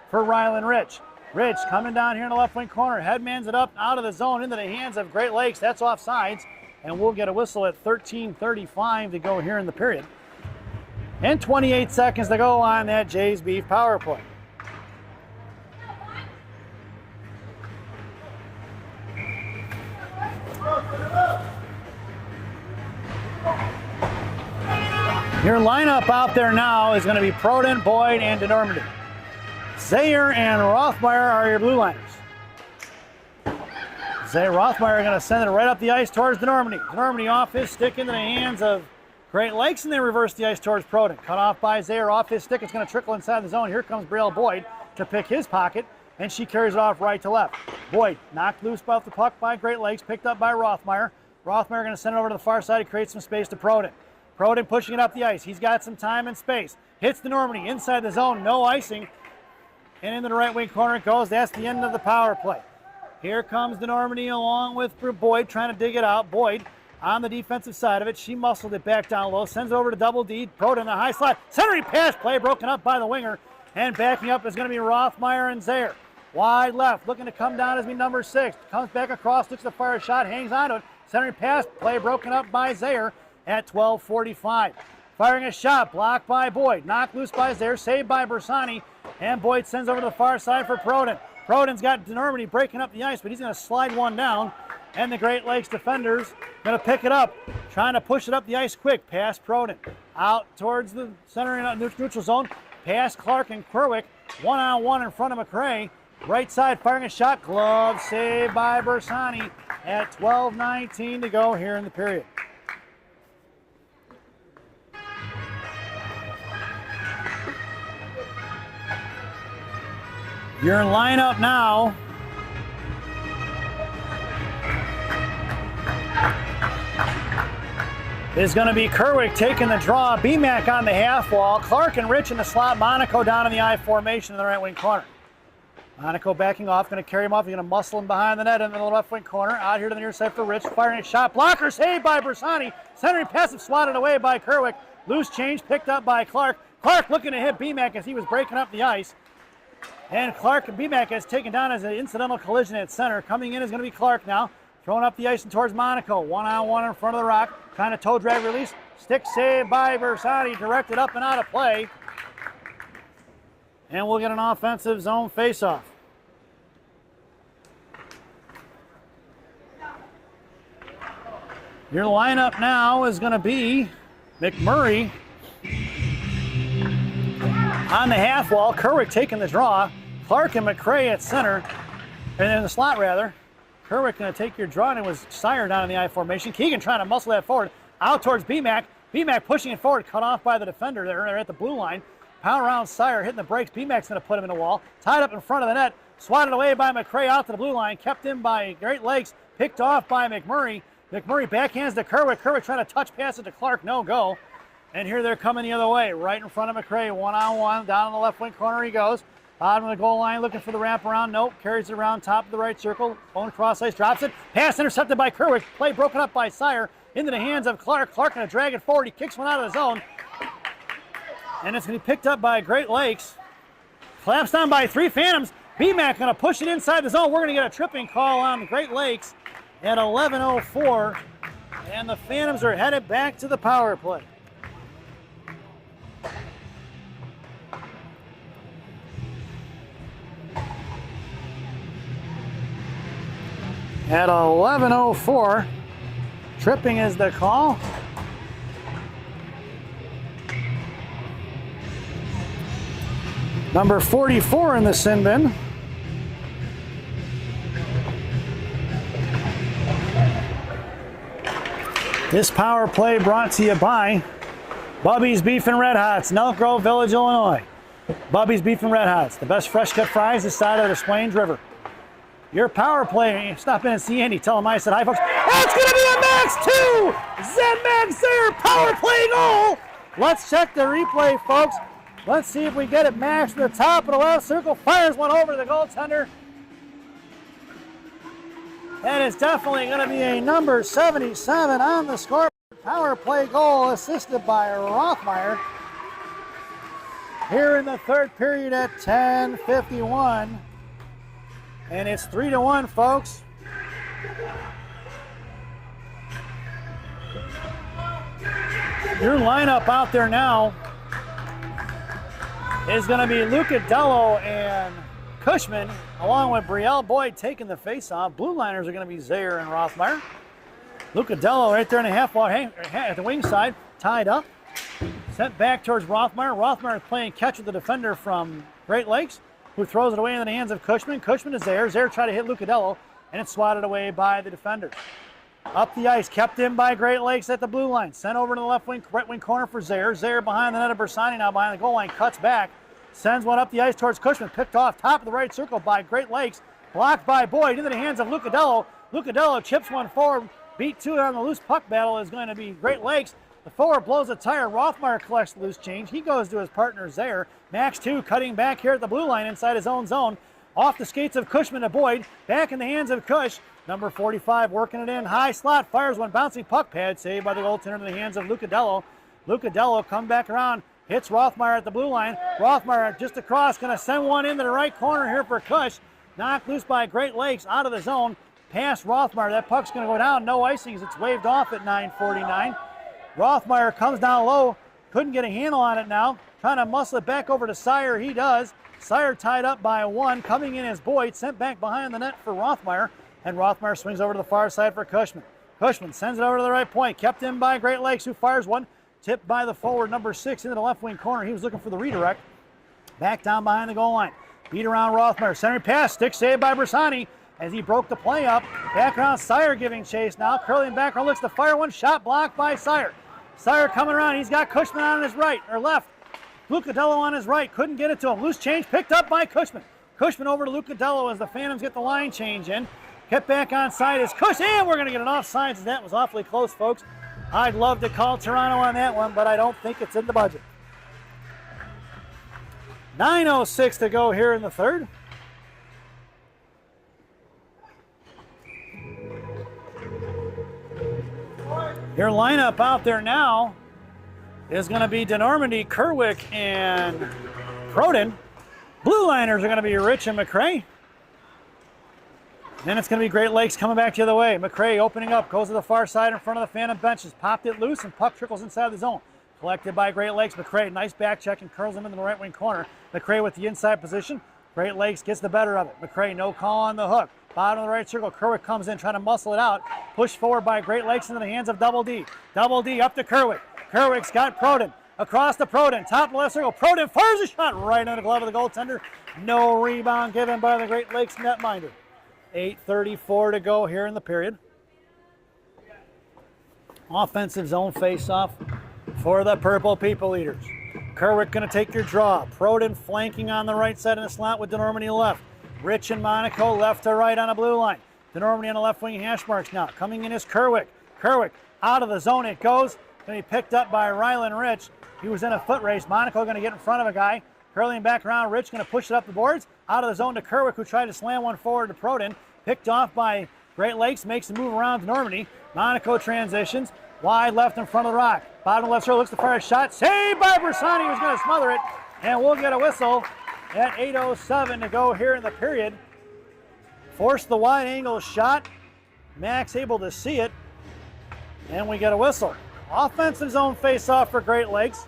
for Rylan Rich. Rich coming down here in the left wing corner. Headmans it up out of the zone into the hands of Great Lakes. That's offsides. And we'll get a whistle at 13:35 to go here in the period. And 28 seconds to go on that Jay's Beef power play. Your lineup out there now is going to be Proden, Boyd, and DeNormandy. Zayer and Rothmeyer are your blue liners. Zayer Rothmeyer are going to send it right up the ice towards DeNormandy. DeNormandy off his stick into the hands of Great Lakes, and they reverse the ice towards Proden. Cut off by Zayer off his stick. It's going to trickle inside the zone. Here comes Brielle Boyd to pick his pocket, and she carries it off right to left. Boyd knocked loose off the puck by Great Lakes, picked up by Rothmeyer. Rothmeyer going to send it over to the far side to create some space to Proden. Proden pushing it up the ice. He's got some time and space. Hits DeNormandy inside the zone, no icing. And into the right wing corner it goes. That's the end of the power play. Here comes DeNormandy along with Boyd trying to dig it out. Boyd on the defensive side of it. She muscled it back down low. Sends it over to Double D. Proden in the high slot. Centering pass play broken up by the winger. And backing up is going to be Rothmeyer and Zayer. Wide left. Looking to come down is number 6. Comes back across. Looks to fire a shot. Hangs on to it. Centering pass play broken up by Zayer at 12:45. Firing a shot. Blocked by Boyd. Knocked loose by Zayer. Saved by Bersani. And Boyd sends over to the far side for Proden. Proden's got DeNormandy breaking up the ice, but he's going to slide one down. And the Great Lakes defenders going to pick it up. Trying to push it up the ice quick. Past Proden. Out towards the center in neutral zone. Past Clark and Kerwick. One-on-one in front of McRae. Right side firing a shot. Glove saved by Bersani at 12:19 to go here in the period. Your lineup now is going to be Kerwick taking the draw, BMAC on the half wall, Clark and Rich in the slot, Monaco down in the I formation in the right wing corner. Monaco backing off, going to carry him off, he's going to muscle him behind the net in the left wing corner, out here to the near side for Rich, firing a shot, blocker saved by Bersani, centering passive swatted away by Kerwick, loose change picked up by Clark. Clark looking to hit BMAC as he was breaking up the ice. And Clark and BMAC has taken down as an incidental collision at center. Coming in is going to be Clark now. Throwing up the ice and towards Monaco. One-on-one in front of the rock. Kind of toe drag release. Stick save by Bersani. Directed up and out of play. And we'll get an offensive zone faceoff. Your lineup now is going to be McMurray on the half wall. Kerwick taking the draw. Clark and McCray at center, and in the slot rather. Kerwick going to take your draw, and it was Sire down in the I formation. Keegan trying to muscle that forward. Out towards BMAC. BMAC pushing it forward, cut off by the defender there. They're at the blue line. Pound around Sire, hitting the brakes. BMAC's going to put him in the wall. Tied up in front of the net. Swatted away by McCray out to the blue line. Kept in by Great Lakes. Picked off by McMurray. McMurray backhands to Kerwick. Kerwick trying to touch pass it to Clark. No go. And here they're coming the other way. Right in front of McCray. One-on-one. Down in the left wing corner he goes. Bottom of the goal line looking for the wraparound. Nope. Carries it around top of the right circle. Bone cross ice. Drops it. Pass intercepted by Kerwick. Play broken up by Sire. Into the hands of Clark. Clark going to drag it forward. He kicks one out of the zone. And it's going to be picked up by Great Lakes. Collapsed down by 3 Phantoms. BMAC going to push it inside the zone. We're going to get a tripping call on Great Lakes at 11:04. And the Phantoms are headed back to the power play. At 11:04, tripping is the call. Number 44 in the sin bin. This power play brought to you by Bubby's Beef and Red Hots, Elk Grove Village, Illinois. Bubby's Beef and Red Hots, the best fresh cut fries this side of the Swains River. Your power play, stop in and see Andy. Tell him I said hi, folks. That's going to be a Max 2! Zen Max there, power play goal! Let's check the replay, folks. Let's see if we get it. Max to the top of the left circle, fires one over to the goaltender. That is definitely going to be a number 77 on the score. Power play goal assisted by Rothmeyer. Here in the third period at 10:51. And it's 3-1, folks. Your lineup out there now is going to be Luca Dello and Cushman, along with Brielle Boyd taking the face-off. Blue liners are going to be Zayer and Rothmeyer. Luca Dello right there in the half wall at the wing side, tied up. Sent back towards Rothmeyer. Rothmeyer is playing catch with the defender from Great Lakes, who throws it away into the hands of Cushman. Cushman is Zayer. Zayer tried to hit Luca Dello, and it's swatted away by the defender. Up the ice, kept in by Great Lakes at the blue line. Sent over to the left wing, right wing corner for Zayer. Zayer behind the net of Bersani, now behind the goal line, cuts back. Sends one up the ice towards Cushman, picked off top of the right circle by Great Lakes. Blocked by Boyd into the hands of Luca Dello. Luca Dello chips one forward. Beat 2 on the loose puck battle is going to be Great Lakes. The forward blows a tire. Rothmeyer collects the loose change. He goes to his partner Zayer. Max 2 cutting back here at the blue line inside his own zone. Off the skates of Cushman to Boyd. Back in the hands of Cush. Number 45 working it in. High slot. Fires one bouncing puck pad. Saved by the goaltender in the hands of Luca Dello. Luca Dello come back around. Hits Rothmeyer at the blue line. Rothmeyer just across. Going to send one into the right corner here for Cush. Knocked loose by Great Lakes out of the zone. Past Rothmeyer. That puck's going to go down. No icing as it's waved off at 9:49. Rothmeyer comes down low. Couldn't get a handle on it now. Trying to muscle it back over to Sire. He does. Sire tied up by 1. Coming in as Boyd. Sent back behind the net for Rothmeyer. And Rothmeyer swings over to the far side for Cushman. Cushman sends it over to the right point. Kept in by Great Lakes, who fires one. Tipped by the forward, number 6, into the left wing corner. He was looking for the redirect. Back down behind the goal line. Beat around Rothmeyer. Center pass. Stick saved by Bersani as he broke the play up. Back around Sire giving chase now. Curling back around, looks to fire one. Shot blocked by Sire. Sire coming around. He's got Cushman on his right, or left. Luca Dello on his right. Couldn't get it to him. Loose change picked up by Cushman. Cushman over to Luca Dello as the Phantoms get the line change in. Kept back on side is Cush, and we're going to get an offsides. That was awfully close, folks. I'd love to call Toronto on that one, but I don't think it's in the budget. 9:06 to go here in the third. Your lineup out there now is going to be DeNormandy, Kerwick, and Croden. Blue liners are going to be Rich and McCray. Then it's going to be Great Lakes coming back the other way. McCray opening up, goes to the far side in front of the Phantom benches. Popped it loose, and puck trickles inside the zone. Collected by Great Lakes. McCray, nice back check and curls him into the right wing corner. McCray with the inside position. Great Lakes gets the better of it. McCray, no call on the hook. Bottom of the right circle. Kerwick comes in trying to muscle it out. Pushed forward by Great Lakes into the hands of Double D. Double D up to Kerwick. Kerwick's got Proden. Across to Proden. Top of the left circle. Proden fires a shot right into the glove of the goaltender. No rebound given by the Great Lakes netminder. 8:34 to go here in the period. Offensive zone face-off for the Purple People Eaters. Kerwick going to take your draw. Proden flanking on the right side of the slot with DeNormandie left. Rich and Monaco left to right on a blue line. DeNormandie on the left wing hash marks now. Coming in is Kerwick. Kerwick out of the zone it goes. Going to be picked up by Rylan Rich. He was in a foot race. Monaco going to get in front of a guy. Curling back around. Rich going to push it up the boards. Out of the zone to Kerwick, who tried to slam one forward to Proden. Picked off by Great Lakes. Makes the move around DeNormandie. Monaco transitions. Wide left in front of the rock. Bottom left circle looks to fire a shot. Saved by Bersani, who's going to smother it. And we'll get a whistle at 8:07 to go here in the period. Forced the wide angle shot. Max able to see it. And we get a whistle. Offensive zone face-off for Great Lakes.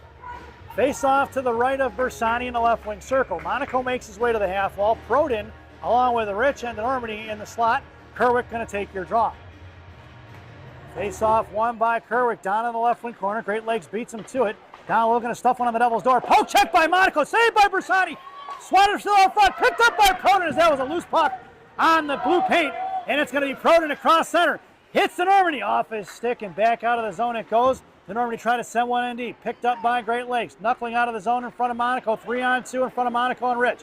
Face-off to the right of Bersani in the left wing circle. Monaco makes his way to the half wall. Proden, along with Rich and DeNormandie in the slot. Kerwick going to take your draw. Face-off won by Kerwick down in the left wing corner. Great Lakes beats him to it. Down low, going to stuff one on the Devil's door. Poke check by Monaco. Saved by Bersani. Swatted still out front. Picked up by Proden as that was a loose puck on the blue paint. And it's going to be Proden across center. Hits DeNormandie off his stick and back out of the zone it goes. DeNormandie trying to send one in deep. Picked up by Great Lakes. Knuckling out of the zone in front of Monaco. 3-on-2 in front of Monaco and Rich.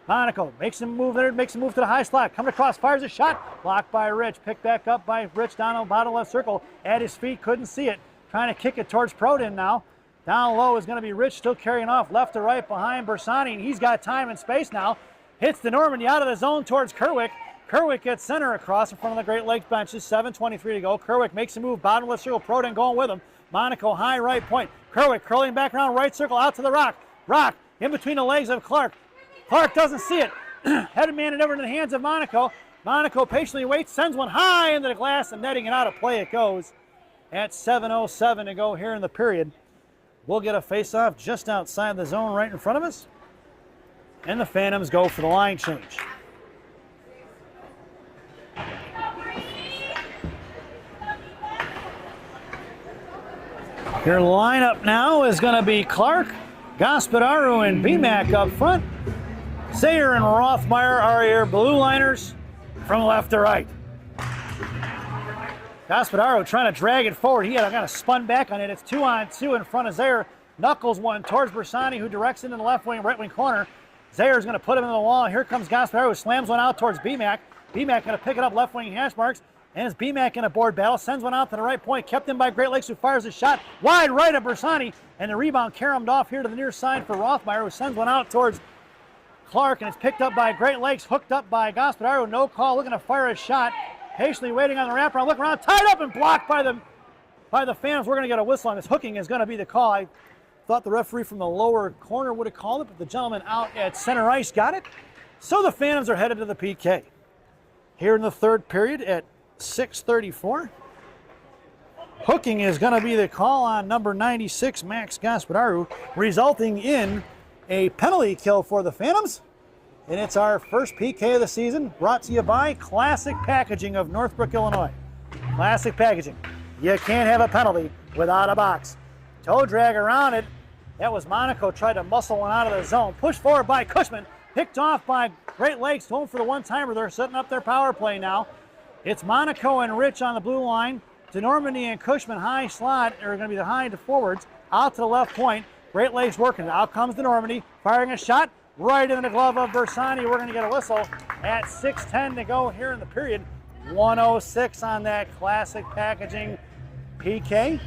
Monaco makes him move there, makes him move to the high slot. Coming across, fires a shot. Blocked by Rich. Picked back up by Rich down on the bottom left circle. At his feet, couldn't see it. Trying to kick it towards Proden now. Down low is going to be Rich, still carrying off left to right behind Bersani. And he's got time and space now. Hits DeNormandie out of the zone towards Kerwick. Kerwick gets center across in front of the Great Lakes benches. 7:23 to go. Kerwick makes a move. Bottom left circle. Proden going with him. Monaco high right point. Kerwick curling back around right circle out to the rock. Rock in between the legs of Clark. Clark doesn't see it. Headed man it over into the hands of Monaco. Monaco patiently waits, sends one high into the glass and netting and out of play it goes. At 7:07 to go here in the period. We'll get a face-off just outside the zone right in front of us. And the Phantoms go for the line change. Your lineup now is going to be Clark, Gospodaru, and BMAC up front. Zayer and Rothmeyer are your blue liners from left to right. Gospodaru trying to drag it forward. He had kind of spun back on it. It's 2-on-2 in front of Zayer. Knuckles one towards Bersani, who directs it in the left wing, right wing corner. Zayer's going to put him in the wall. Here comes Gospodaru, who slams one out towards BMAC. BMAC going to pick it up left wing hash marks. And it's BMAC in a board battle. Sends one out to the right point. Kept in by Great Lakes, who fires a shot wide right of Bersani. And the rebound caromed off here to the near side for Rothmeyer, who sends one out towards Clark. And it's picked up by Great Lakes, hooked up by Gospodaru. No call, looking to fire a shot. Patiently waiting on the wraparound. Look around, tied up and blocked by the Phantoms. We're going to get a whistle on this. Hooking is going to be the call. I thought the referee from the lower corner would have called it, but the gentleman out at center ice got it. So the Phantoms are headed to the PK. Here in the third period at 6:34. Hooking is going to be the call on number 96, Max Gospodaru, resulting in a penalty kill for the Phantoms. And it's our first PK of the season, brought to you by Classic Packaging of Northbrook, Illinois. Classic Packaging. You can't have a penalty without a box. Toe drag around it. That was Monaco, tried to muscle one out of the zone. Pushed forward by Cushman. Picked off by Great Lakes. Home for the one-timer. They're setting up their power play now. It's Monaco and Rich on the blue line. DeNormandie and Cushman high slot are going to be the high to forwards. Out to the left point. Great Lakes working. Out comes DeNormandie, firing a shot right in the glove of Bersani. We're going to get a whistle at 6:10 to go here in the period. 106 on that Classic Packaging PK.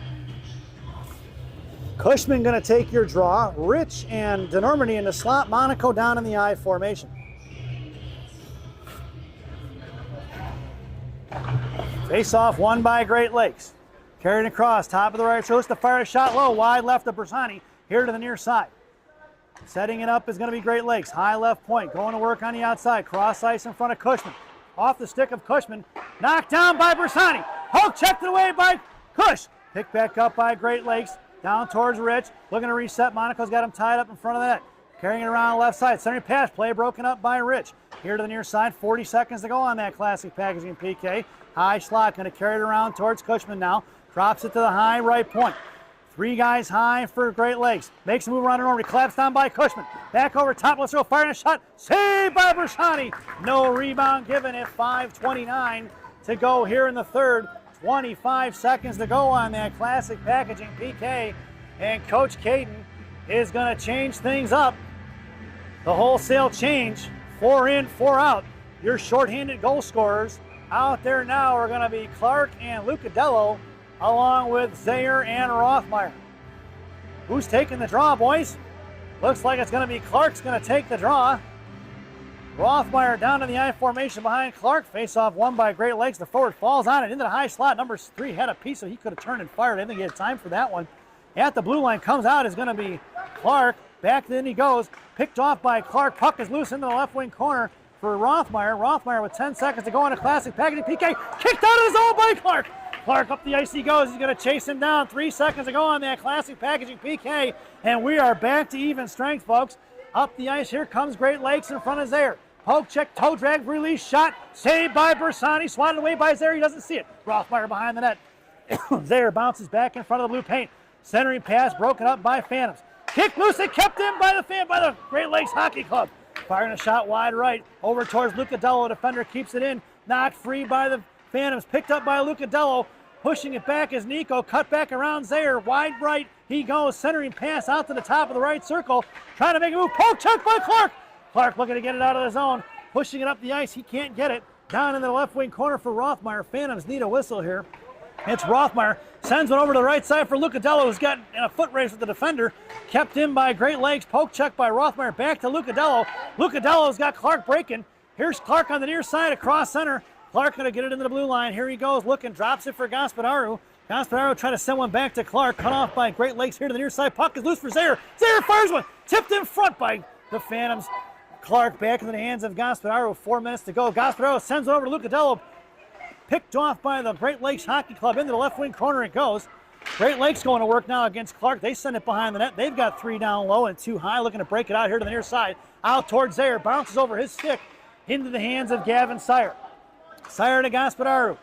Cushman going to take your draw. Rich and DeNormandie in the slot. Monaco down in the I formation. Face-off won by Great Lakes. Carried across, top of the right shows to fire a shot low, wide left of Bersani, here to the near side. Setting it up is going to be Great Lakes. High left point, going to work on the outside. Cross ice in front of Cushman. Off the stick of Cushman. Knocked down by Bersani. Poke checked it away by Cush. Picked back up by Great Lakes. Down towards Rich. Looking to reset. Monaco's got him tied up in front of the net. Carrying it around left side. Centering pass. Play broken up by Rich. Here to the near side. 40 seconds to go on that classic packaging PK. High slot. Going to carry it around towards Cushman now. Drops it to the high right point. 3 guys high for Great Lakes. Makes a move around and over. He collapsed down by Cushman. Back over top. Let's go. Firing a shot. Saved by Bersani. No rebound given at 5:29 to go here in the third. 25 seconds to go on that classic packaging PK. And Coach Caden is going to change things up. The wholesale change. 4 in, 4 out. Your shorthanded goal scorers out there now are going to be Clark and Lucadello, along with Zayer and Rothmeyer. Who's taking the draw, boys? Looks like it's going to be Clark's going to take the draw. Rothmeyer down in the I formation behind Clark. Face-off won by Great Lakes. The forward falls on it into the high slot. Number 3 had a piece, so he could have turned and fired. I think he had time for that one. At the blue line, comes out is going to be Clark. Back then he goes. Picked off by Clark. Puck is loose into the left wing corner for Rothmeyer. Rothmeyer with 10 seconds to go on a classic packaging PK. Kicked out of the zone by Clark. Clark up the ice he goes. He's going to chase him down. 3 seconds to go on that classic packaging PK. And we are back to even strength, folks. Up the ice, here comes Great Lakes in front of Zayer. Poke check, toe drag, release, shot. Saved by Bersani. Swatted away by Zayer. He doesn't see it. Rothmeyer behind the net. Zayer bounces back in front of the blue paint. Centering pass broken up by Phantoms. Kick loose and kept in by the Great Lakes Hockey Club. Firing a shot wide right. Over towards Lucadello. Defender keeps it in. Knocked free by the Phantoms. Picked up by Lucadello. Pushing it back is Nico. Cut back around Zayer. Wide right. He goes. Centering pass out to the top of the right circle. Trying to make a move. Poke check by Clark. Clark looking to get it out of the zone. Pushing it up the ice. He can't get it. Down in the left wing corner for Rothmeyer. Phantoms need a whistle here. It's Rothmeyer. Sends one over to the right side for Lucadello, who's got in a foot race with the defender. Kept in by Great Lakes. Poke check by Rothmeyer. Back to Lucadello. Lucadello's got Clark breaking. Here's Clark on the near side across center. Clark going to get it into the blue line. Here he goes looking. Drops it for Gaspadaru. Gaspadaru trying to send one back to Clark. Cut off by Great Lakes here to the near side. Puck is loose for Zayer. Zayer fires one. Tipped in front by the Phantoms. Clark back into the hands of Gaspadaru. 4 minutes to go. Gaspadaru sends it over to Lucadello. Picked off by the Great Lakes Hockey Club. Into the left wing corner it goes. Great Lakes going to work now against Clark. They send it behind the net. They've got 3 down low and 2 high. Looking to break it out here to the near side. Out towards Zayer. Bounces over his stick into the hands of Gavin Sayer. Sayer to Gaspadaru.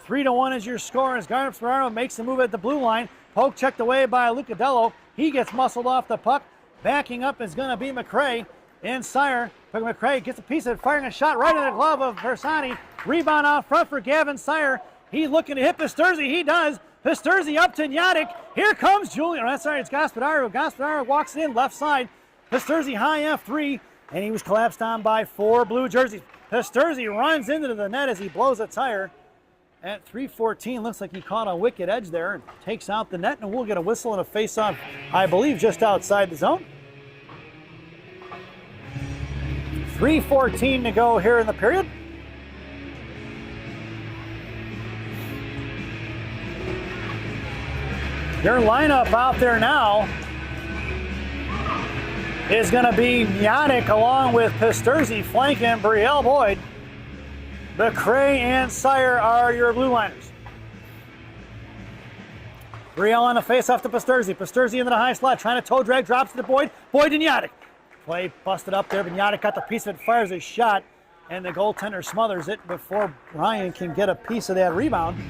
3-1 is your score as Gaspadaru makes the move at the blue line. Poke checked away by Lucadello. He gets muscled off the puck. Backing up is going to be McCray. And Sayer. McCray gets a piece of it, firing a shot right in the glove of Bersani. Rebound out front for Gavin Sayer. He's looking to hit Pisturzi. He does. Pisturzi up to Nyadik. Here comes Julian. Oh, sorry, it's Gaspadaru. Gaspadaru walks in left side. Pisturzi high F3. And he was collapsed on by 4 blue jerseys. Pisturzi runs into the net as he blows a tire. At 3:14, looks like he caught a wicked edge there and takes out the net. And we'll get a whistle and a face-off, I believe, just outside the zone. 3:14 to go here in the period. Your lineup out there now is going to be Nyadik along with Pisturzi flanking Brielle Boyd. McCray and Sayer are your blue liners. Brielle on the face-off to Pisturzi. Pisturzi into the high slot, trying to toe drag, drops to Boyd. Boyd to Nyadik. Play busted up there, but Nyadik got the piece of it, fires a shot, and the goaltender smothers it before Ryan can get a piece of that rebound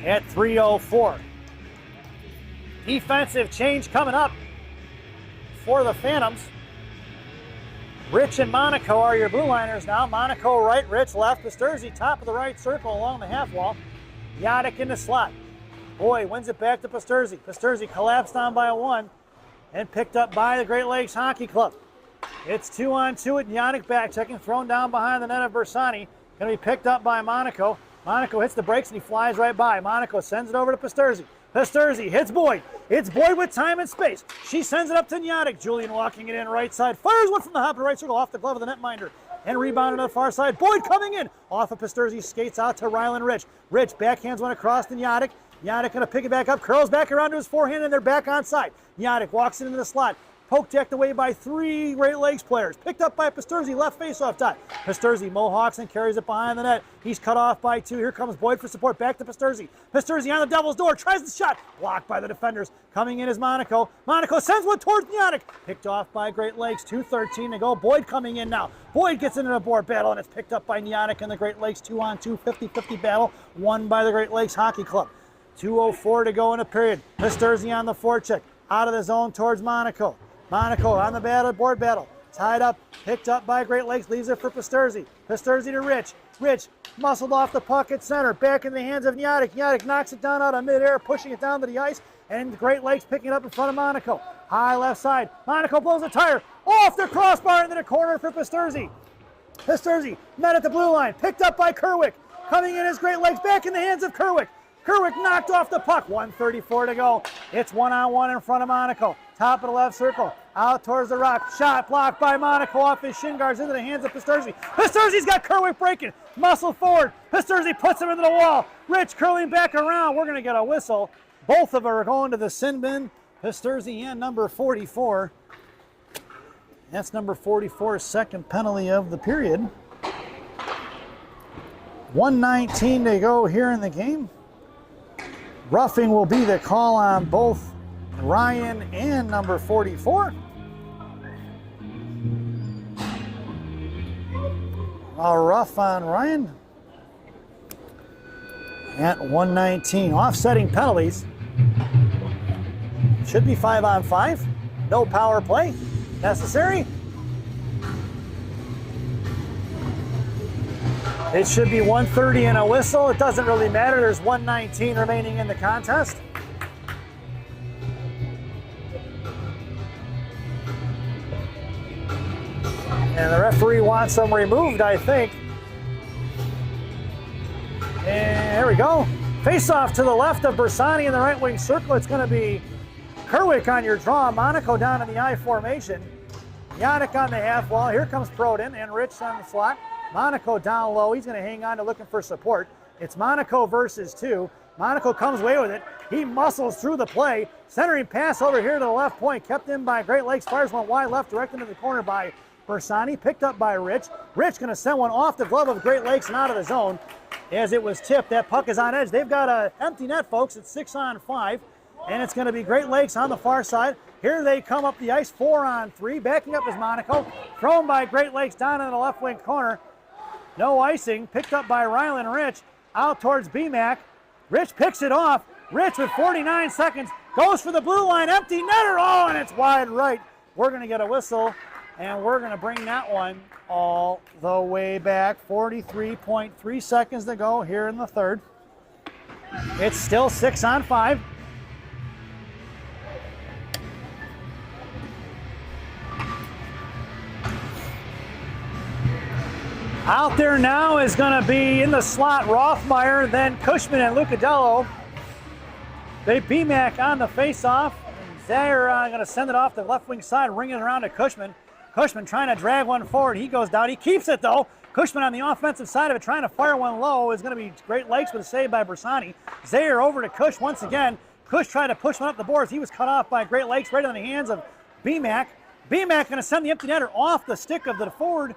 at 3:04. Defensive change coming up for the Phantoms. Rich and Monaco are your blue liners now. Monaco right, Rich left. Pisturzi top of the right circle along the half wall. Nyadik in the slot. Boy, wins it back to Pisturzi. Pisturzi collapsed on by a 1 and picked up by the Great Lakes Hockey Club. It's 2-on-2 at Nyadik back checking, thrown down behind the net of Bersani. Going to be picked up by Monaco. Monaco hits the brakes and he flies right by. Monaco sends it over to Pisturzi. Pisturzi hits Boyd. It's Boyd with time and space. She sends it up to Nyadik. Julian walking it in right side. Fires one from the top of the right circle off the glove of the netminder. And rebounded to the far side. Boyd coming in. Off of Pisturzi, skates out to Rylan Rich. Rich backhands one across to Nyadik. Nyadik going to pick it back up. Curls back around to his forehand and they're back on side. Nyadik walks it into the slot. Poke jacked away by 3 Great Lakes players. Picked up by Pasturzi, left face-off tie. Pasturzi mohawks and carries it behind the net. He's cut off by 2. Here comes Boyd for support. Back to Pasturzi. Pasturzi on the Devil's door. Tries the shot. Blocked by the defenders. Coming in is Monaco. Monaco sends one towards Nianik. Picked off by Great Lakes. 2:13 to go. Boyd coming in now. Boyd gets into a board battle, and it's picked up by Nianik and the Great Lakes. 2-on-2, 50-50 battle. Won by the Great Lakes Hockey Club. 2:04 to go in a period. Pasturzi on the forecheck. Out of the zone towards Monaco. Monaco on the board battle. Tied up, picked up by Great Lakes, leaves it for Pasturzi. Pasturzi to Rich. Rich muscled off the puck at center. Back in the hands of Nianik. Nianik knocks it down out of midair, pushing it down to the ice. And Great Lakes picking it up in front of Monaco. High left side. Monaco blows a tire. Off the crossbar into the corner for Pasturzi. Pasturzi met at the blue line. Picked up by Kerwick. Coming in is Great Lakes. Back in the hands of Kerwick. Kerwick knocked off the puck. 1:34 to go. It's 1-on-1 in front of Monaco. Top of the left circle. Out towards the rock. Shot blocked by Monaco off his shin guards into the hands of Pasturzi. Pasturzi's got Kerwick breaking. Muscle forward. Pasturzi puts him into the wall. Rich curling back around. We're going to get a whistle. Both of them are going to the sin bin. Pasturzi and number 44. That's number 44's second penalty of the period. 1:19 to go here in the game. Roughing will be the call on both Ryan and number 44. A rough on Ryan at 1:19. Offsetting penalties. Should be 5-on-5. No power play necessary. It should be 1:30 and a whistle. It doesn't really matter. There's 1:19 remaining in the contest. And the referee wants them removed, I think. And there we go. Face off to the left of Bersani in the right wing circle. It's going to be Kerwick on your draw. Monaco down in the I formation. Nianik on the half wall. Here comes Prodin and Rich on the slot. Monaco down low. He's going to hang on to looking for support. It's Monaco versus 2. Monaco comes away with it. He muscles through the play. Centering pass over here to the left point. Kept in by Great Lakes. Fires one wide left, direct into the corner by Bersani. Picked up by Rich. Rich going to send one off the glove of Great Lakes and out of the zone. As it was tipped, that puck is on edge. They've got an empty net, folks. It's 6-on-5. And it's going to be Great Lakes on the far side. Here they come up the ice, 4-on-3. Backing up is Monaco. Thrown by Great Lakes down in the left wing corner. No icing. Picked up by Rylan Rich. Out towards BMAC. Rich picks it off. Rich with 49 seconds. Goes for the blue line. Empty netter. Oh, and it's wide right. We're going to get a whistle. And we're going to bring that one all the way back. 43.3 seconds to go here in the third. It's still 6-on-5. Out there now is going to be in the slot Rothmeyer, then Cushman and Lucadello. They BMAC on the face-off. They're going to send it off the left wing side, ringing it around to Cushman. Cushman trying to drag one forward. He goes down. He keeps it, though. Cushman on the offensive side of it, trying to fire one low. Is going to be Great Lakes with a save by Bersani. Zaire over to Cush once again. Cush tried to push one up the boards. He was cut off by Great Lakes right in the hands of BMAC. BMAC going to send the empty netter off the stick of the forward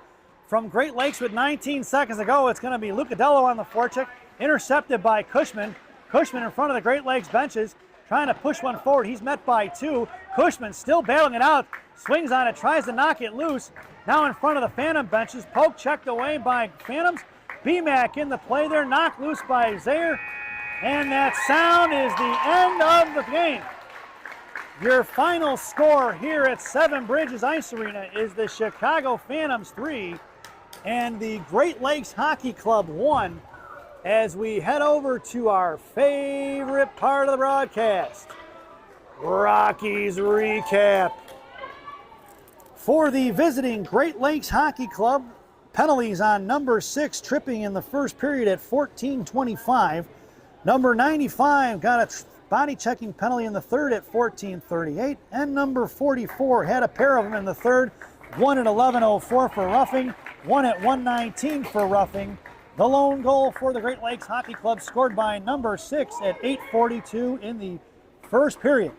from Great Lakes with 19 seconds to go. It's going to be Lucadello on the forecheck, intercepted by Cushman. Cushman in front of the Great Lakes benches, trying to push one forward. He's met by 2. Cushman still battling it out, swings on it, tries to knock it loose. Now in front of the Phantom benches, poke checked away by Phantoms. BMAC in the play there, knocked loose by Zaire. And that sound is the end of the game. Your final score here at Seven Bridges Ice Arena is the Chicago Phantoms 3 and the Great Lakes Hockey Club 1, as we head over to our favorite part of the broadcast, Rockies Recap. For the visiting Great Lakes Hockey Club, penalties on number 6 tripping in the first period at 14:25. Number 95 got a body checking penalty in the third at 14:38, and number 44 had a pair of them in the third, one at 11:04 for roughing, one at 1:19 for roughing. The lone goal for the Great Lakes Hockey Club scored by number 6 at 8:42 in the first period.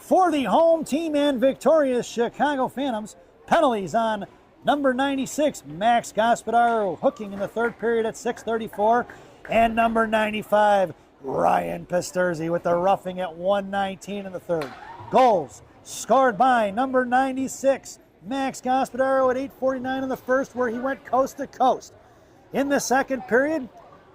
For the home team and victorious Chicago Phantoms, penalties on number 96, Max Gospodaro, hooking in the third period at 6:34, and number 95, Ryan Pisturzi with the roughing at 1:19 in the third. Goals scored by number 96, Max Gospodaro at 8:49 in the first, where he went coast to coast. In the second period,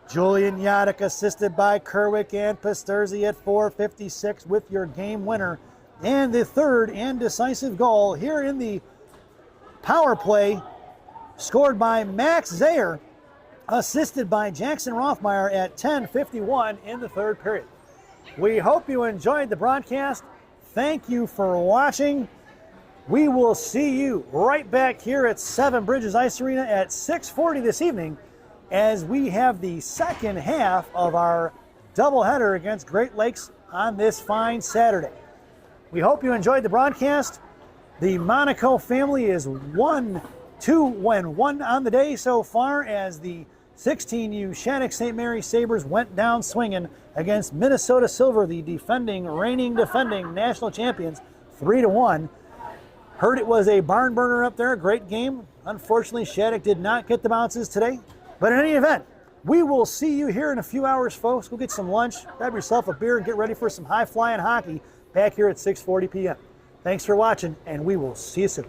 Julian Yadek assisted by Kerwick and Pisturzi at 4:56 with your game winner. And the third and decisive goal here in the power play, scored by Max Zayer, assisted by Jackson Rothmeyer at 10:51 in the third period. We hope you enjoyed the broadcast. Thank you for watching. We will see you right back here at Seven Bridges Ice Arena at 6:40 this evening as we have the second half of our doubleheader against Great Lakes on this fine Saturday. We hope you enjoyed the broadcast. The Monaco family is 1-2-1 on the day so far as the 16U Shattuck St. Mary Sabres went down swinging against Minnesota Silver, the reigning defending national champions, 3-1. Heard it was a barn burner up there, a great game. Unfortunately, Shattuck did not get the bounces today. But in any event, we will see you here in a few hours, folks. Go get some lunch, grab yourself a beer, and get ready for some high-flying hockey back here at 6:40 p.m. Thanks for watching, and we will see you soon.